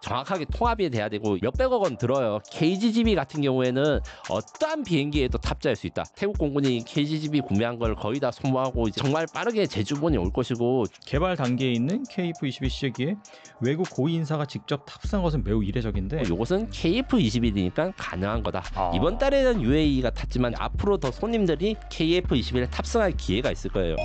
정확하게 통합이 돼야 되고 몇백억 원 들어요. KGGB 같은 경우에는 어떠한 비행기에도 탑재할 수 있다. 태국 공군이 KGGB 구매한 걸 거의 다 소모하고 이제 정말 빠르게 제주본이 올 것이고, 개발 단계에 있는 KF-21 시제기에 외국 고위 인사가 직접 탑승한 것은 매우 이례적인데, 이것은 KF-21이니까 가능한 거다. 아. 이번 달에는 UAE가 탔지만 앞으로 더 손님들이 KF-21에 탑승할 기회가 있을 거예요.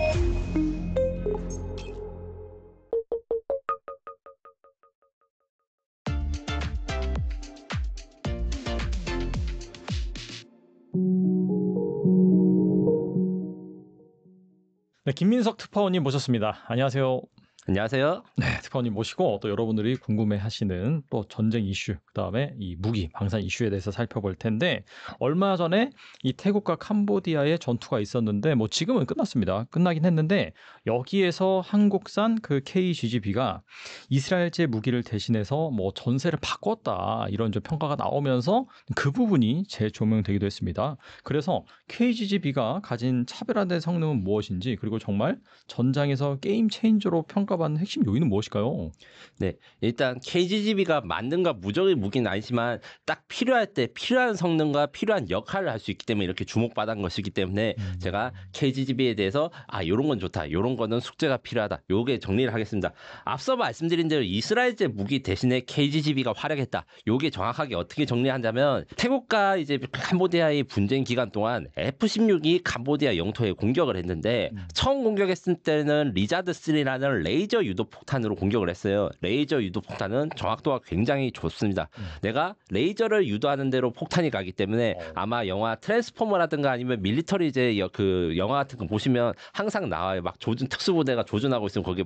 네, 김민석 특파원님 모셨습니다. 안녕하세요. 안녕하세요. 네, 특파원님 모시고 또 여러분들이 궁금해하시는 또 전쟁 이슈, 그다음에 이 무기 방산 이슈에 대해서 살펴볼 텐데, 얼마 전에 이 태국과 캄보디아의 전투가 있었는데 뭐 지금은 끝났습니다. 끝나긴 했는데 여기에서 한국산 그 KGGB가 이스라엘제 무기를 대신해서 뭐 전세를 바꿨다, 이런 좀 평가가 나오면서 그 부분이 재조명되기도 했습니다. 그래서 KGGB가 가진 차별화된 성능은 무엇인지, 그리고 정말 전장에서 게임 체인저로 평가받는 핵심 요인은 무엇일까요? 네, 일단 KGGB가 만능과 무적의 무기는 아니지만 딱 필요할 때 필요한 성능과 필요한 역할을 할 수 있기 때문에 이렇게 주목받은 것이기 때문에 제가 KGGB에 대해서 요런 건 좋다, 요런 거는 숙제가 필요하다, 요게 정리를 하겠습니다. 앞서 말씀드린 대로 이스라엘제 무기 대신에 KGGB가 활약했다. 요게 정확하게 어떻게 정리한다면, 태국과 이제 캄보디아의 분쟁 기간 동안 F-16이 캄보디아 영토에 공격을 했는데, 처음 공격했을 때는 리자드3라는 레이저 유도 폭탄으로 공격을 했어요. 레이저 유도 폭탄은 정확도가 굉장히 좋습니다. 내가 레이저를 유도하는 대로 폭탄이 가기 때문에 아마 영화 트랜스포머라든가 아니면 밀리터리 이제 그 영화 같은 거 보시면 항상 나와요. 막 특수부대가 조준하고 있으면 거기에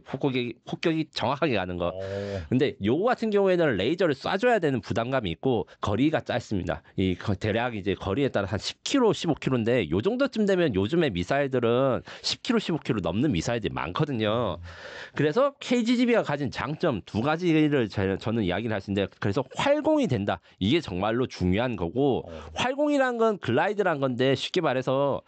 폭격이 정확하게 가는 거. 근데 요거 같은 경우에는 레이저를 쏴줘야 되는 부담감이 있고 거리가 짧습니다. 대략 이제 거리에 따라 한 10km, 15km인데 요 정도쯤 되면 요즘의 미사일들은 10km, 15km 넘는 미사일들이 많거든요. 그래서 KGGB가 가진 장점 두 가지를 저는 이야기를 할 수 있는데, 그래서 활공이 된다. 이게 정말로 중요한 거고, 활공이란 건 글라이드란 건데, 쉽게 말해서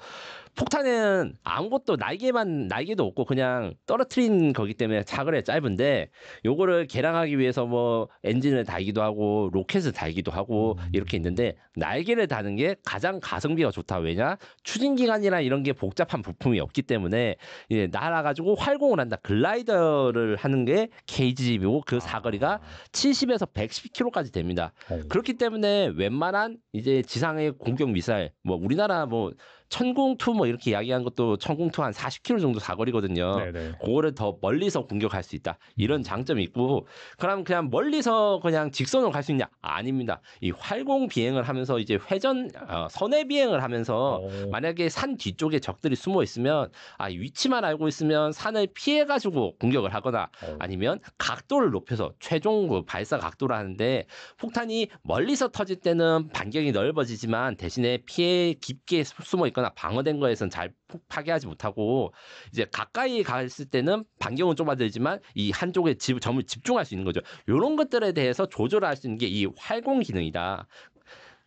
폭탄에는 아무것도 날개도 없고 그냥 떨어뜨린 거기 때문에 사거리가 짧은데, 요거를 개량하기 위해서 뭐 엔진을 달기도 하고 로켓을 달기도 하고 이렇게 있는데, 날개를 다는 게 가장 가성비가 좋다. 왜냐? 추진기관이나 이런 게 복잡한 부품이 없기 때문에 이제 날아가지고 활공을 한다. 글라이더를 하는 게 KGB고 그 사거리가 70에서 110km까지 됩니다. 그렇기 때문에 웬만한 이제 지상의 공격 미사일, 뭐 우리나라 뭐 천궁2 뭐 이렇게 이야기한 것도 천궁2 한 40km 정도 사거리거든요. 네네. 그거를 더 멀리서 공격할 수 있다. 이런 장점이 있고, 그럼 그냥 멀리서 그냥 직선으로 갈 수 있냐? 아닙니다. 이 활공 비행을 하면서 이제 선해 비행을 하면서 만약에 산 뒤쪽에 적들이 숨어 있으면 위치만 알고 있으면 산을 피해 가지고 공격을 하거나 아니면 각도를 높여서 최종 발사 각도를 하는데, 폭탄이 멀리서 터질 때는 반경이 넓어지지만 대신에 피해 깊게 숨어 있거나 방어된 거에선 잘 파괴하지 못하고, 이제 가까이 갔을 때는 반경은 좁아들지만 이 한쪽에 점을 집중할 수 있는 거죠. 이런 것들에 대해서 조절할 수 있는 게 이 활공 기능이다.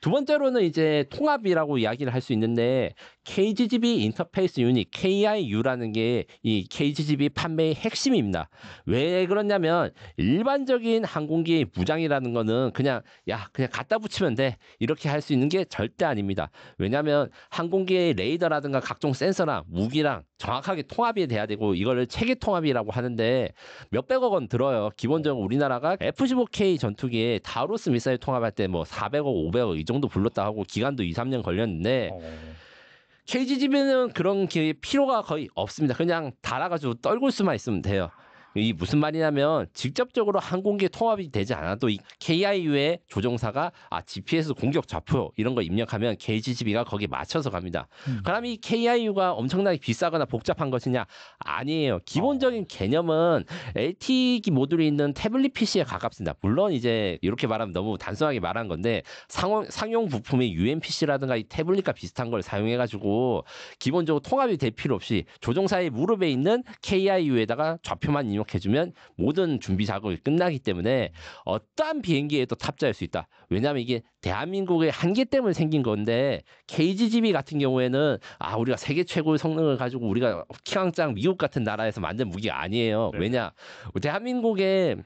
두 번째로는 이제 통합이라고 이야기를 할 수 있는데, KGGB 인터페이스 유닛 KIU라는 게 이 KGGB 판매의 핵심입니다. 왜 그러냐면, 일반적인 항공기의 무장이라는 거는 그냥 갖다 붙이면 돼, 이렇게 할 수 있는 게 절대 아닙니다. 왜냐하면 항공기의 레이더라든가 각종 센서랑 무기랑 정확하게 통합이 돼야 되고, 이거를 체계 통합이라고 하는데 몇백억 원 들어요. 기본적으로 우리나라가 F-15K 전투기에 다루스 미사일 통합할 때 뭐 400억, 500억 이 정도 불렀다 하고 기간도 2, 3년 걸렸는데, KGGB는 그런 필요가 거의 없습니다. 그냥 달아가지고 떨굴 수만 있으면 돼요. 이 무슨 말이냐면, 직접적으로 항공기에 통합이 되지 않아도 이 KIU의 조종사가 GPS 공격 좌표 이런 거 입력하면 KGGB가 거기에 맞춰서 갑니다. 그럼 이 KIU가 엄청나게 비싸거나 복잡한 것이냐? 아니에요. 기본적인 개념은 LTE 모듈이 있는 태블릿 PC에 가깝습니다. 물론 이제 이렇게 말하면 너무 단순하게 말한 건데, 상용 부품의 UMPC라든가 이 태블릿과 비슷한 걸 사용해가지고 기본적으로 통합이 될 필요 없이 조종사의 무릎에 있는 KIU에다가 좌표만 입력해주면 모든 준비 작업이 끝나기 때문에 어떠한 비행기에도 탑재할 수 있다. 왜냐하면 이게 대한민국의 한계 때문에 생긴 건데, KGGB 같은 경우에는 우리가 세계 최고의 성능을 가지고 우리가 킹왕짱 미국 같은 나라에서 만든 무기가 아니에요. 왜냐? 대한민국의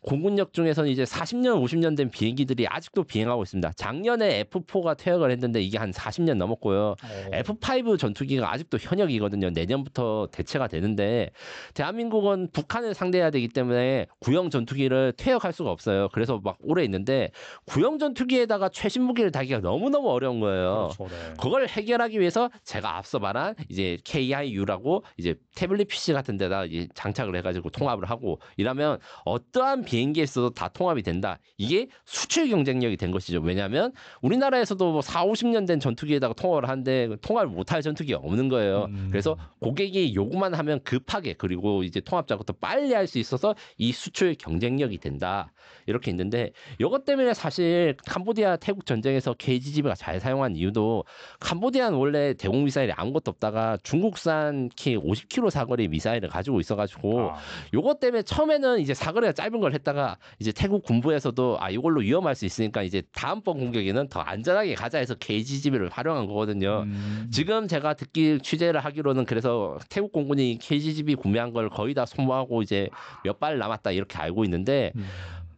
공군력 중에서는 이제 40년, 50년 된 비행기들이 아직도 비행하고 있습니다. 작년에 F4가 퇴역을 했는데 이게 한 40년 넘었고요. F5 전투기가 아직도 현역이거든요. 내년부터 대체가 되는데 대한민국은 북한을 상대해야 되기 때문에 구형 전투기를 퇴역할 수가 없어요. 그래서 막 오래 있는데 구형 전투기에다가 최신 무기를 달기가 너무너무 어려운 거예요. 그렇죠, 네. 그걸 해결하기 위해서 제가 앞서 말한 이제 KIU라고 이제 태블릿 PC 같은 데다 이제 장착을 해가지고 통합을 하고 이러면 어떠한 비행기에서도 다 통합이 된다. 이게 수출 경쟁력이 된 것이죠. 왜냐하면 우리나라에서도 뭐 4, 50년 된 전투기에다가 통합을 하는데 통합을 못할 전투기가 없는 거예요. 그래서 고객이 요구만 하면 급하게 그리고 이제 통합 작업도 빨리 할 수 있어서 이 수출 경쟁력이 된다. 이렇게 있는데 이것 때문에 사실 캄보디아 태국 전쟁에서 KGGB가 잘 사용한 이유도 캄보디아는 원래 대공 미사일이 아무것도 없다가 중국산 K50km 사거리 미사일을 가지고 있어가지고 요것 때문에 처음에는 이제 사거리가 짧은 걸 했다가 이제 태국 군부에서도 이걸로 위험할 수 있으니까 이제 다음번 공격에는 더 안전하게 가자 해서 KGGB를 활용한 거거든요. 지금 제가 취재를 하기로는 그래서 태국 공군이 KGGB 구매한 걸 거의 다 소모하고 이제 몇 발 남았다 이렇게 알고 있는데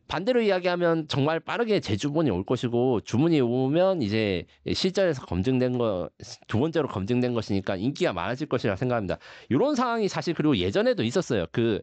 반대로 이야기하면 정말 빠르게 재주문이 올 것이고 주문이 오면 이제 실전에서 검증된 거 두 번째로 검증된 것이니까 인기가 많아질 것이라 생각합니다. 이런 상황이 사실 그리고 예전에도 있었어요. 그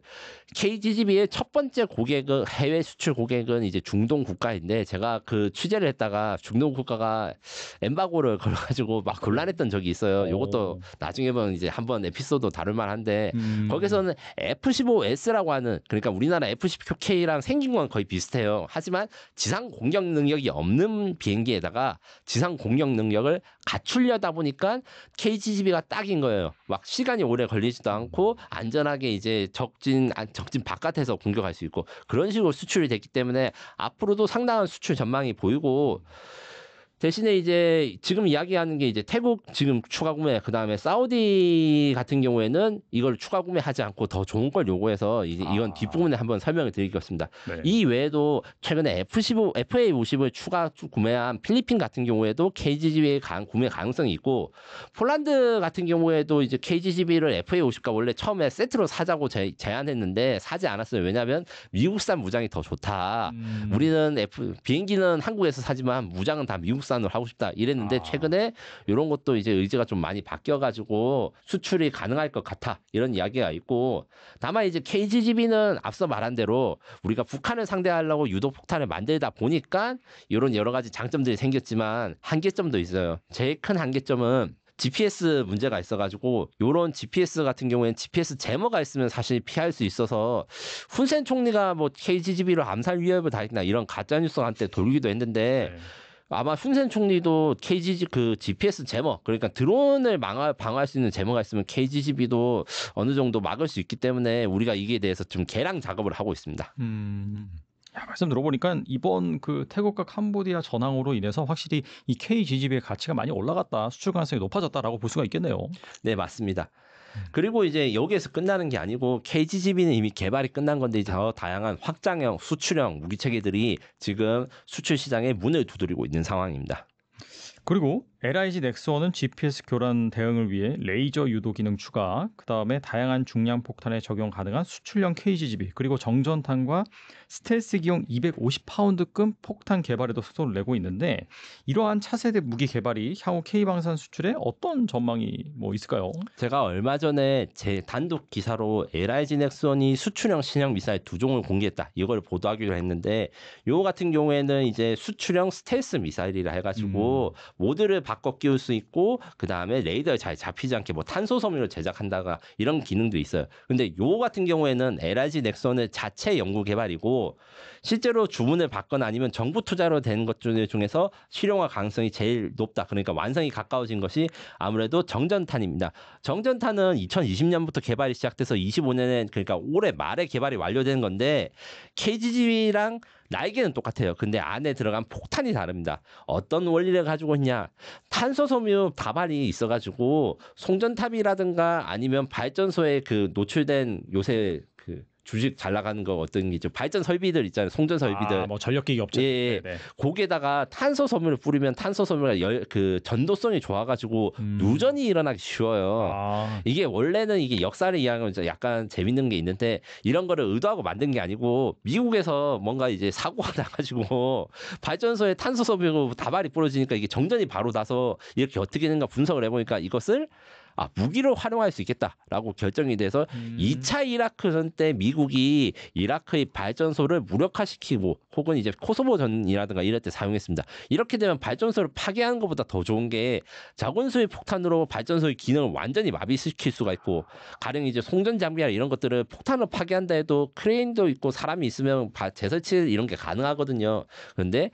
KGGB의 첫 번째 고객은 해외 수출 고객은 이제 중동 국가인데 제가 그 취재를 했다가 중동 국가가 엠바고를 걸어가지고 막 곤란했던 적이 있어요. 이것도 나중에 보면 이제 한번 에피소드 다룰 만한데 거기서는 F-15S라고 하는 그러니까 우리나라 F-16K랑 생긴 건 거의 비슷해요. 하지만 지상 공격 능력이 없는 비행기에다가 지상 공격 능력을 갖추려다 보니까 KGGB가 딱인 거예요. 막 시간이 오래 걸리지도 않고 안전하게 이제 적진 바깥에서 공격할 수 있고 그런 식으로 수출이 됐기 때문에 앞으로도 상당한 수출 전망이 보이고 대신에 이제 지금 이야기하는 게 이제 태국 지금 추가 구매 그다음에 사우디 같은 경우에는 이걸 추가 구매하지 않고 더 좋은 걸 요구해서 이제 이건 뒷부분에 한번 설명을 드리겠습니다. 네. 이 외에도 최근에 FA50을 추가 구매한 필리핀 같은 경우에도 KGGB의 구매 가능성이 있고 폴란드 같은 경우에도 이제 KGGB를 FA50가 원래 처음에 세트로 사자고 제안했는데 사지 않았어요. 왜냐하면 미국산 무장이 더 좋다. 우리는 비행기는 한국에서 사지만 무장은 다 미국 산으로 하고 싶다 이랬는데 최근에 이런 것도 이제 의지가 좀 많이 바뀌어가지고 수출이 가능할 것 같아 이런 이야기가 있고 다만 이제 KGGB는 앞서 말한 대로 우리가 북한을 상대하려고 유도 폭탄을 만들다 보니까 이런 여러 가지 장점들이 생겼지만 한계점도 있어요. 제일 큰 한계점은 GPS 문제가 있어가지고 요런 GPS 같은 경우에는 GPS 제머가 있으면 사실 피할 수 있어서 훈센 총리가 뭐 KGGB로 암살 위협을 당했나 이런 가짜 뉴스가 한때 돌기도 했는데 아마 훈센 총리도 GPS 제머 그러니까 드론을 방어할 수 있는 제머가 있으면 KGGB도 어느 정도 막을 수 있기 때문에 우리가 이게 대해서 좀 개량 작업을 하고 있습니다. 말씀 들어보니까 이번 그 태국과 캄보디아 전황으로 인해서 확실히 이 KGGB의 가치가 많이 올라갔다, 수출 가능성이 높아졌다라고 볼 수가 있겠네요. 네, 맞습니다. 그리고 이제 여기에서 끝나는 게 아니고 KGGB는 이미 개발이 끝난 건데 이제 더 다양한 확장형, 수출형 무기체계들이 지금 수출 시장에 문을 두드리고 있는 상황입니다. 그리고 LIG 넥스원은 GPS 교란 대응을 위해 레이저 유도 기능 추가, 그다음에 다양한 중량 폭탄에 적용 가능한 수출형 KGGB, 그리고 정전탄과 스텔스기용 250파운드급 폭탄 개발에도 속도를 내고 있는데 이러한 차세대 무기 개발이 향후 K방산 수출에 어떤 전망이 뭐 있을까요? 제가 얼마 전에 제 단독 기사로 LIG 넥스원이 수출형 신형 미사일 2종을 공개했다. 이걸 보도하기로 했는데 요 같은 경우에는 이제 수출형 스텔스 미사일이라 해가지고 모드를 바꿔 끼울 수 있고 그다음에 레이더에 잘 잡히지 않게 뭐 탄소 섬유를 제작한다가 이런 기능도 있어요. 근데 요 같은 경우에는 LIG 넥슨의 자체 연구 개발이고 실제로 주문을 받거나 아니면 정부 투자로 된 것 중에서 실용화 가능성이 제일 높다. 그러니까 완성이 가까워진 것이 아무래도 정전탄입니다. 정전탄은 2020년부터 개발이 시작돼서 25년에 그러니까 올해 말에 개발이 완료된 건데 KGGB랑 날개는 똑같아요. 근데 안에 들어간 폭탄이 다릅니다. 어떤 원리를 가지고 있냐? 탄소섬유 다발이 있어가지고 송전탑이라든가 아니면 발전소에 그 노출된 요새 그 주식 잘 나가는 거 어떤 게 발전 설비들 있잖아요. 송전 설비들. 뭐 전력기기 업체. 예. 거기에다가 탄소 섬유를 뿌리면 탄소 섬유가 그 전도성이 좋아가지고 누전이 일어나기 쉬워요. 이게 원래는 이게 역사를 이해하면 약간 재밌는 게 있는데 이런 거를 의도하고 만든 게 아니고 미국에서 뭔가 이제 사고가 나가지고 발전소에 탄소 섬유 다발이 뿌려지니까 이게 정전이 바로 나서 이렇게 어떻게 되는가 분석을 해보니까 이것을 무기로 활용할 수 있겠다라고 결정이 돼서 2차 이라크전 때 미국이 이라크의 발전소를 무력화시키고 혹은 이제 코소보전이라든가 이럴 때 사용했습니다. 이렇게 되면 발전소를 파괴하는 것보다 더 좋은 게 작은 수의 폭탄으로 발전소의 기능을 완전히 마비시킬 수가 있고 가령 이제 송전 장비나 이런 것들을 폭탄으로 파괴한다 해도 크레인도 있고 사람이 있으면 재설치 이런 게 가능하거든요. 그런데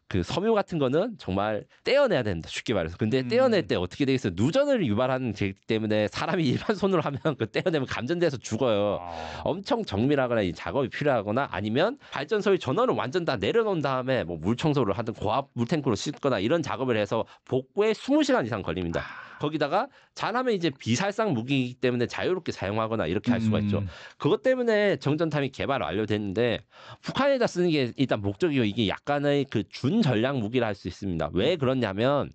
그 섬유 같은 거는 정말 떼어내야 된다. 쉽게 말해서. 근데 떼어낼 때 어떻게 되겠어요? 누전을 유발하는 게 때문에 사람이 일반 손으로 하면 그 떼어내면 감전돼서 죽어요. 엄청 정밀하거나 이 작업이 필요하거나 아니면 발전소의 전원을 완전 다 내려놓은 다음에 뭐 물 청소를 하든 고압 물탱크로 씻거나 이런 작업을 해서 복구에 20시간 이상 걸립니다. 거기다가 잘하면 이제 비살상 무기이기 때문에 자유롭게 사용하거나 이렇게 할 수가 있죠. 그것 때문에 정전탄이 개발 완료됐는데 북한에다 쓰는 게 일단 목적이고 이게 약간의 그 준전략 무기라 할 수 있습니다. 왜 그러냐면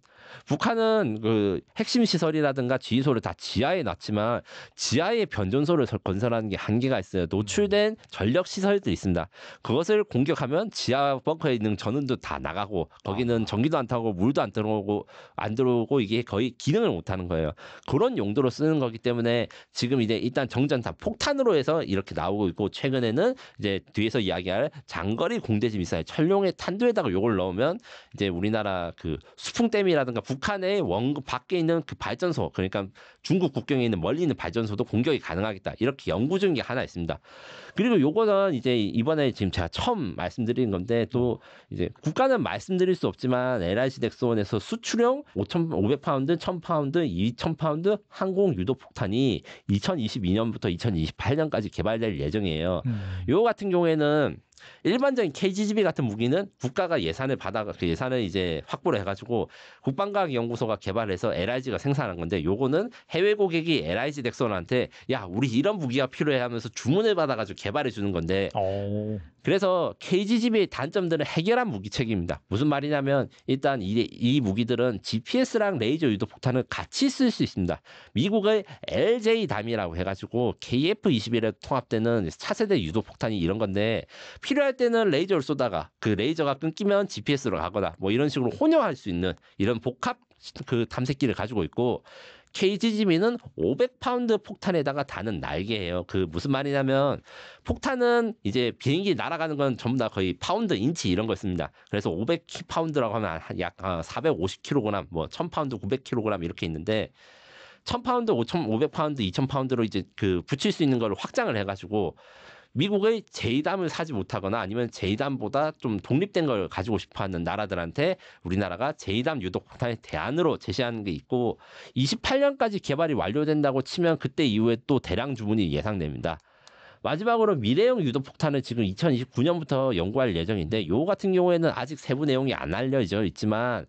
북한은 그 핵심 시설이라든가 지휘소를 다 지하에 놨지만 지하에 변전소를 건설하는 게 한계가 있어요. 노출된 전력 시설들이 있습니다. 그것을 공격하면 지하 벙커에 있는 전원도 다 나가고 거기는 전기도 안 타고 물도 안 들어오고 이게 거의 기능을 못 하는 거예요. 그런 용도로 쓰는 거기 때문에 지금 이제 일단 정전탄 폭탄으로 해서 이렇게 나오고 있고 최근에는 이제 뒤에서 이야기할 장거리 공대지 미사일 철룡의 탄두에다가 요걸 넣으면 이제 우리나라 그 수풍댐이라든가 북한의 원급 밖에 있는 그 발전소 그러니까 중국 국경에 있는 멀리 있는 발전소도 공격이 가능하겠다. 이렇게 연구 중인 게 하나 있습니다. 그리고 요거는 이제 이번에 지금 제가 처음 말씀드린 건데 또 이제 국가는 말씀드릴 수 없지만 LIG 넥스원에서 수출용 5,500파운드, 1,000파운드, 2,000파운드 항공 유도 폭탄이 2022년부터 2028년까지 개발될 예정이에요. 요 같은 경우에는 일반적인 KGB 같은 무기는 국가가 예산을 받아 그 예산을 이제 확보를 해가지고 국방과학연구소가 개발해서 LIG가 생산한 건데 요거는 해외 고객이 LIG 넥슨한테 야 우리 이런 무기가 필요해 하면서 주문을 받아가지고 개발해 주는 건데 그래서 KGB의 단점들은 해결한 무기체계입니다. 무슨 말이냐면 일단 이 무기들은 GPS랑 레이저 유도 폭탄을 같이 쓸 수 있습니다. 미국의 LJ담이라고 해가지고 KF-21에 통합되는 차세대 유도 폭탄이 이런 건데 필요할 때는 레이저를 쏘다가 그 레이저가 끊기면 GPS로 가거나 뭐 이런 식으로 혼용할 수 있는 이런 복합 그 탐색기를 가지고 있고 KGB는 500파운드 폭탄에다가 다는 날개예요. 그 무슨 말이냐면 폭탄은 이제 비행기 날아가는 건 전부 다 거의 파운드, 인치 이런 거 씁니다. 그래서 500파운드라고 하면 약 450kg, 뭐 1000파운드, 900kg 이렇게 있는데 1000파운드, 500파운드, 2000파운드로 이제 그 붙일 수 있는 걸 확장을 해가지고 미국의 제이담을 사지 못하거나 아니면 제이담보다 좀 독립된 걸 가지고 싶어하는 나라들한테 우리나라가 제이담 유도폭탄의 대안으로 제시하는 게 있고 28년까지 개발이 완료된다고 치면 그때 이후에 또 대량 주문이 예상됩니다. 마지막으로 미래형 유도폭탄을 지금 2029년부터 연구할 예정인데 요 같은 경우에는 아직 세부 내용이 안 알려져 있지만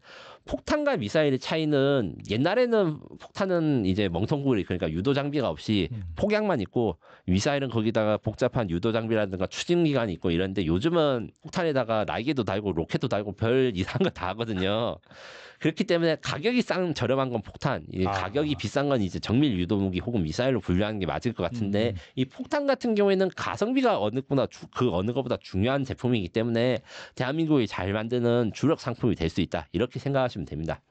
폭탄과 미사일의 차이는 옛날에는 폭탄은 이제 멍텅구리 그러니까 유도 장비가 없이 폭약만 있고 미사일은 거기다가 복잡한 유도 장비라든가 추진 기관이 있고 이런데 요즘은 폭탄에다가 날개도 달고 로켓도 달고 별 이상한 거 다 하거든요. 그렇기 때문에 가격이 저렴한 건 폭탄, 가격이 비싼 건 이제 정밀 유도 무기 혹은 미사일로 분류하는 게 맞을 것 같은데 이 폭탄 같은 경우에는 가성비가 그 어느 것보다 중요한 제품이기 때문에 대한민국이 잘 만드는 주력 상품이 될 수 있다 이렇게 생각하시면 됩니다.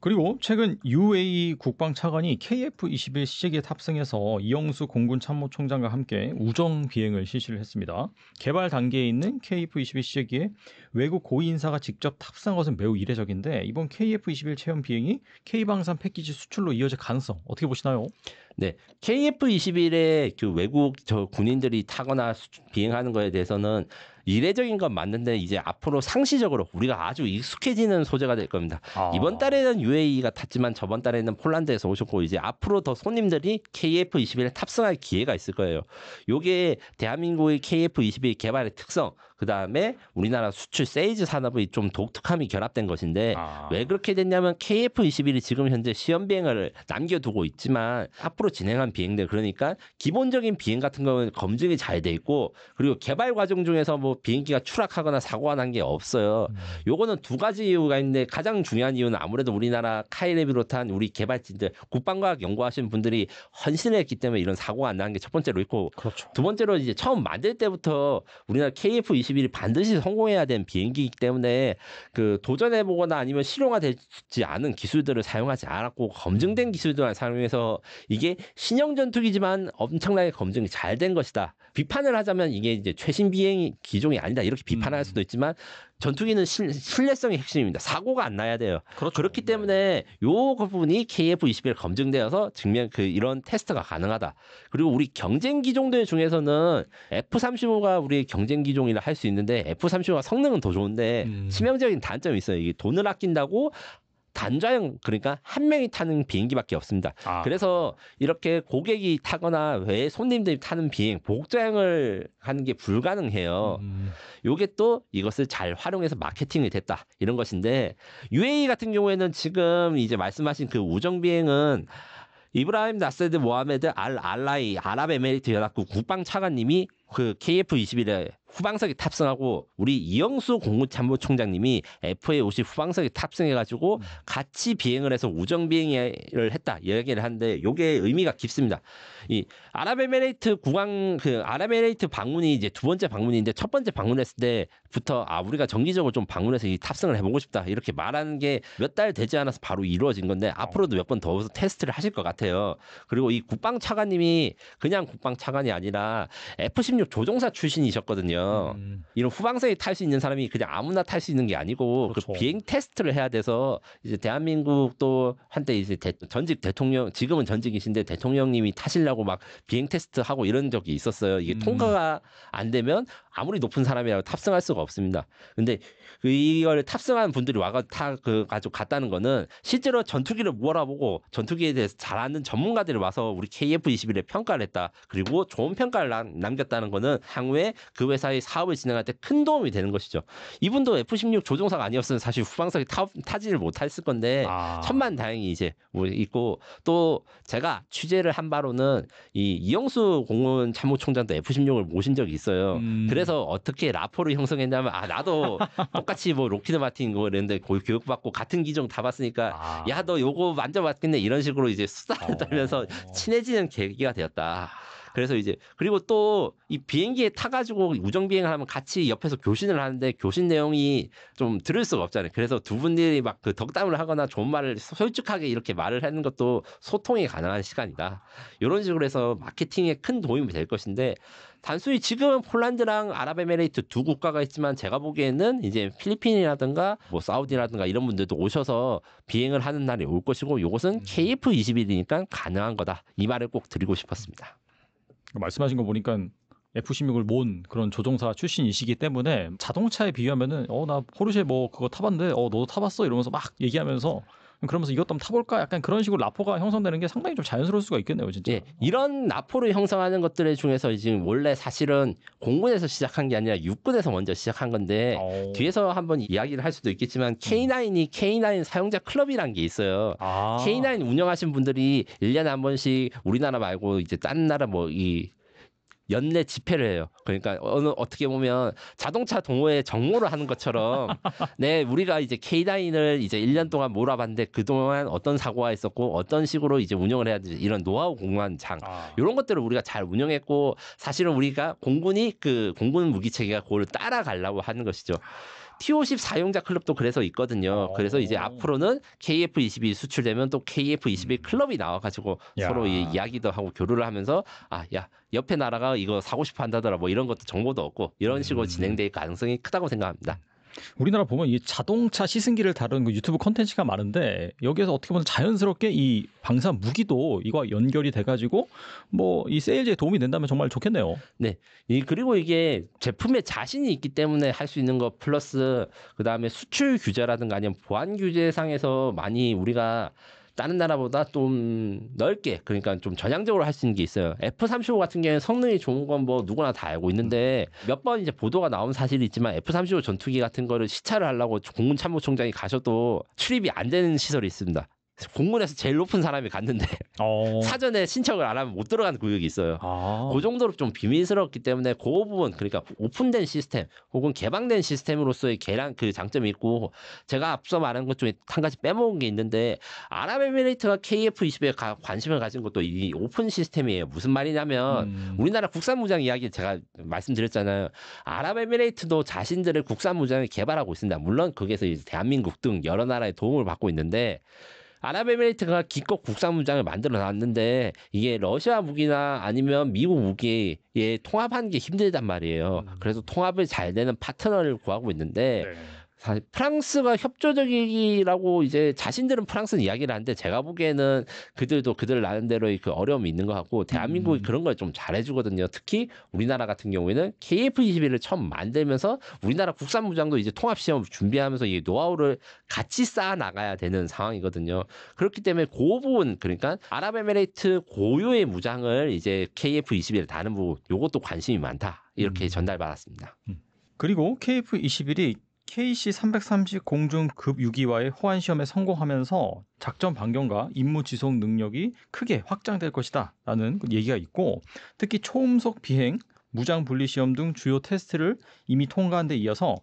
그리고 최근 UAE 국방차관이 KF-21 시제기에 탑승해서 이영수 공군 참모총장과 함께 우정 비행을 실시를 했습니다. 개발 단계에 있는 KF-21 시제기에 외국 고위 인사가 직접 탑승한 것은 매우 이례적인데 이번 KF-21 체험 비행이 K방산 패키지 수출로 이어질 가능성 어떻게 보시나요? 네, KF-21의 그 외국 군인들이 타거나 비행하는 거에 대해서는 이례적인 건 맞는데 이제 앞으로 상시적으로 우리가 아주 익숙해지는 소재가 될 겁니다. 이번 달에는 UAE가 탔지만 저번 달에는 폴란드에서 오셨고 이제 앞으로 더 손님들이 KF-21에 탑승할 기회가 있을 거예요. 요게 대한민국의 KF-21 개발의 특성 그다음에 우리나라 수출 세일즈 산업의 좀 독특함이 결합된 것인데 왜 그렇게 됐냐면 KF-21이 지금 현재 시험 비행을 남겨두고 있지만 앞으로 진행한 비행들 그러니까 기본적인 비행 같은 거는 검증이 잘 돼 있고 그리고 개발 과정 중에서 뭐 비행기가 추락하거나 사고가 난 게 없어요. 요거는 두 가지 이유가 있는데 가장 중요한 이유는 아무래도 우리나라 카이를 비롯한 우리 개발진들 국방과학 연구하시는 분들이 헌신을 했기 때문에 이런 사고가 안 나는 게 첫 번째로 있고 그렇죠. 두 번째로 이제 처음 만들 때부터 우리나라 KF-21이 반드시 성공해야 되는 비행기이기 때문에 그 도전해보거나 아니면 실용화되지 않은 기술들을 사용하지 않았고 검증된 기술들을 사용해서 이게 신형 전투기지만 엄청나게 검증이 잘 된 것이다. 비판을 하자면 이게 이제 최신 비행 기종이 아니다. 이렇게 비판할 수도 있지만 전투기는 신뢰성이 핵심입니다. 사고가 안 나야 돼요. 그렇죠. 그렇기 때문에 요 부분이 KF-21 검증되어서 증명 이런 테스트가 가능하다. 그리고 우리 경쟁 기종들 중에서는 F-35가 우리 경쟁 기종이라 할 수 있는데 F-35가 성능은 더 좋은데 치명적인 단점이 있어요. 이게 돈을 아낀다고 단좌형 그러니까 한 명이 타는 비행기밖에 없습니다. 그래서 이렇게 고객이 타거나 외 손님들이 타는 비행 보급자형을 하는 게 불가능해요. 요게 또 이것을 잘 활용해서 마케팅이 됐다 이런 것인데 UAE 같은 경우에는 지금 이제 말씀하신 그 우정 비행은 이브라임 나세드 모하메드 알 알라이 아랍에미리트 연합국 국방차관님이 그 KF-21에 후방석에 탑승하고 우리 이영수 공군참모총장님이 FA-50 후방석에 탑승해가지고 같이 비행을 해서 우정 비행을 했다 이야기를 하는데 이게 의미가 깊습니다. 이 아랍에미레이트 국왕 그 아랍에미레이트 방문이 이제 두 번째 방문인데 첫 번째 방문했을 때부터 우리가 정기적으로 좀 방문해서 이 탑승을 해보고 싶다 이렇게 말하는 게 몇 달 되지 않아서 바로 이루어진 건데 앞으로도 몇 번 더 테스트를 하실 것 같아요. 그리고 이 국방차관님이 그냥 국방차관이 아니라 F-16 조종사 출신이셨거든요. 이런 후방석에 탈 수 있는 사람이 그냥 아무나 탈 수 있는 게 아니고 그렇죠. 그 비행 테스트를 해야 돼서 이제 대한민국도 한때 이제 전직 대통령 지금은 전직이신데 대통령님이 타시려고 막 비행 테스트 하고 이런 적이 있었어요. 이게 통과가 안 되면 아무리 높은 사람이라도 탑승할 수가 없습니다. 근데 이걸 탑승한 분들이 가지고 갔다는 거는 실제로 전투기를 몰아보고 전투기에 대해서 잘 아는 전문가들이 와서 우리 KF-21에 평가를 했다. 그리고 좋은 평가를 남겼다는 거는 향후에 그 회사의 사업을 진행할 때 큰 도움이 되는 것이죠. 이분도 F-16 조종사가 아니었으면 사실 후방석에 타지를 못했을 건데 천만다행히 이제 뭐 있고 또 제가 취재를 한 바로는 이영수 공군 참모총장도 F-16을 모신 적이 있어요. 그래서 어떻게 라포를 형성했냐면 나도 똑같이 뭐 록히드 마틴 거 이랬는데 교육받고 같은 기종 다 봤으니까 야 너 요거 만져봤겠네 이런 식으로 이제 수다를 떨면서 친해지는 계기가 되었다. 그래서 이제 그리고 또 이 비행기에 타가지고 우정 비행을 하면 같이 옆에서 교신을 하는데 교신 내용이 좀 들을 수가 없잖아요. 그래서 두 분들이 막 그 덕담을 하거나 좋은 말을 솔직하게 이렇게 말을 하는 것도 소통이 가능한 시간이다. 이런 식으로 해서 마케팅에 큰 도움이 될 것인데 단순히 지금 폴란드랑 아랍에미레이트 두 국가가 있지만 제가 보기에는 이제 필리핀이라든가 뭐 사우디라든가 이런 분들도 오셔서 비행을 하는 날이 올 것이고 이것은 KF-21이니까 가능한 거다. 이 말을 꼭 드리고 싶었습니다. 말씀하신 거 보니까 F-16을 모은 그런 조종사 출신이시기 때문에 자동차에 비유하면은 나 포르쉐 뭐 그거 타봤는데 너도 타봤어 이러면서 막 얘기하면서 그러면서 이것도 한번 타볼까 약간 그런 식으로 라포가 형성되는 게 상당히 좀 자연스러울 수가 있겠네요 진짜. 예, 이런 라포를 형성하는 것들 중에서 지금 원래 사실은 공군에서 시작한 게 아니라 육군에서 먼저 시작한 건데 뒤에서 한번 이야기를 할 수도 있겠지만 K9이 K9 사용자 클럽이란 게 있어요. K9 운영하신 분들이 1년에 한 번씩 우리나라 말고 이제 다른 나라 뭐 연례 집회를 해요. 그러니까 어떻게 보면 자동차 동호회 정모를 하는 것처럼 우리가 이제 K9을 이제 1년 동안 몰아봤는데 그동안 어떤 사고가 있었고 어떤 식으로 이제 운영을 해야 되지 이런 노하우 공유한 장 이런 것들을 우리가 잘 운영했고 사실은 우리가 공군이 그 공군 무기 체계가 그걸 따라가려고 하는 것이죠. T-50 사용자 클럽도 그래서 있거든요. 그래서 이제 앞으로는 KF-21 수출되면 또 KF-21 클럽이 나와가지고 서로 이야기도 하고 교류를 하면서 야 옆에 나라가 이거 사고 싶어 한다더라 뭐 이런 것도 정보도 얻고 이런 식으로 진행될 가능성이 크다고 생각합니다. 우리나라 보면 이 자동차 시승기를 다루는 그 유튜브 콘텐츠가 많은데 여기에서 어떻게 보면 자연스럽게 이 방산 무기도 이거 연결이 돼가지고 뭐 이 세일즈에 도움이 된다면 정말 좋겠네요. 네. 그리고 이게 제품에 자신이 있기 때문에 할 수 있는 거 플러스 그 다음에 수출 규제라든가 아니면 보안 규제상에서 많이 우리가 다른 나라보다 좀 넓게 그러니까 좀 전향적으로 할 수 있는 게 있어요. F-35 같은 경우에는 성능이 좋은 건 뭐 누구나 다 알고 있는데 몇 번 이제 보도가 나온 사실이 있지만 F-35 전투기 같은 거를 시찰을 하려고 공군 참모총장이 가셔도 출입이 안 되는 시설이 있습니다. 공군에서 제일 높은 사람이 갔는데 사전에 신청을 안 하면 못 들어가는 구역이 있어요. 그 정도로 좀 비밀스럽기 때문에 그 부분 그러니까 오픈된 시스템 혹은 개방된 시스템으로서의 개량 그 장점이 있고 제가 앞서 말한 것 중에 한 가지 빼먹은 게 있는데 아랍에미레이트가 KF-21에 관심을 가진 것도 이 오픈 시스템이에요. 무슨 말이냐면 우리나라 국산무장 이야기 제가 말씀드렸잖아요. 아랍에미레이트도 자신들의 국산무장을 개발하고 있습니다. 물론 거기에서 이제 대한민국 등 여러 나라의 도움을 받고 있는데 아랍에미레이트가 기껏 국산무장을 만들어 놨는데 이게 러시아 무기나 아니면 미국 무기에 통합하는 게 힘들단 말이에요. 그래서 통합을 잘 되는 파트너를 구하고 있는데 사실 프랑스가 협조적이라고 이제 자신들은 프랑스는 이야기를 하는데 제가 보기에는 그들도 그들 나름대로의 그 어려움이 있는 것 같고 대한민국이 그런 걸 좀 잘해주거든요. 특히 우리나라 같은 경우에는 KF-21을 처음 만들면서 우리나라 국산무장도 이제 통합시험 준비하면서 이 노하우를 같이 쌓아 나가야 되는 상황이거든요. 그렇기 때문에 그 부분 그러니까 아랍에미레이트 고유의 무장을 이제 KF-21에 다는 부분 요것도 관심이 많다 이렇게 전달받았습니다. 그리고 KF-21이 KC-330 공중급 6기와의 호환 시험에 성공하면서 작전 반경과 임무 지속 능력이 크게 확장될 것이다라는 얘기가 있고 특히 초음속 비행, 무장 분리 시험 등 주요 테스트를 이미 통과한 데 이어서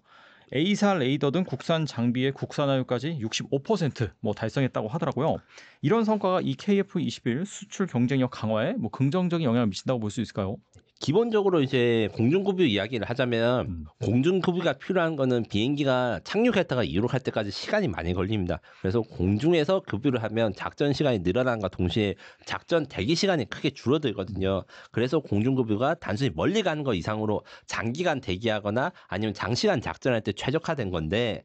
A사 레이더 등 국산 장비의 국산화율까지 65% 달성했다고 하더라고요. 이런 성과가 이 KF-21 수출 경쟁력 강화에 긍정적인 영향을 미친다고 볼 수 있을까요? 기본적으로 이제 공중급유 이야기를 하자면 공중급유가 필요한 거는 비행기가 착륙했다가 이륙할 때까지 시간이 많이 걸립니다. 그래서 공중에서 급유를 하면 작전 시간이 늘어난과 동시에 작전 대기 시간이 크게 줄어들거든요. 그래서 공중급유가 단순히 멀리 가는 거 이상으로 장기간 대기하거나 아니면 장시간 작전할 때 최적화된 건데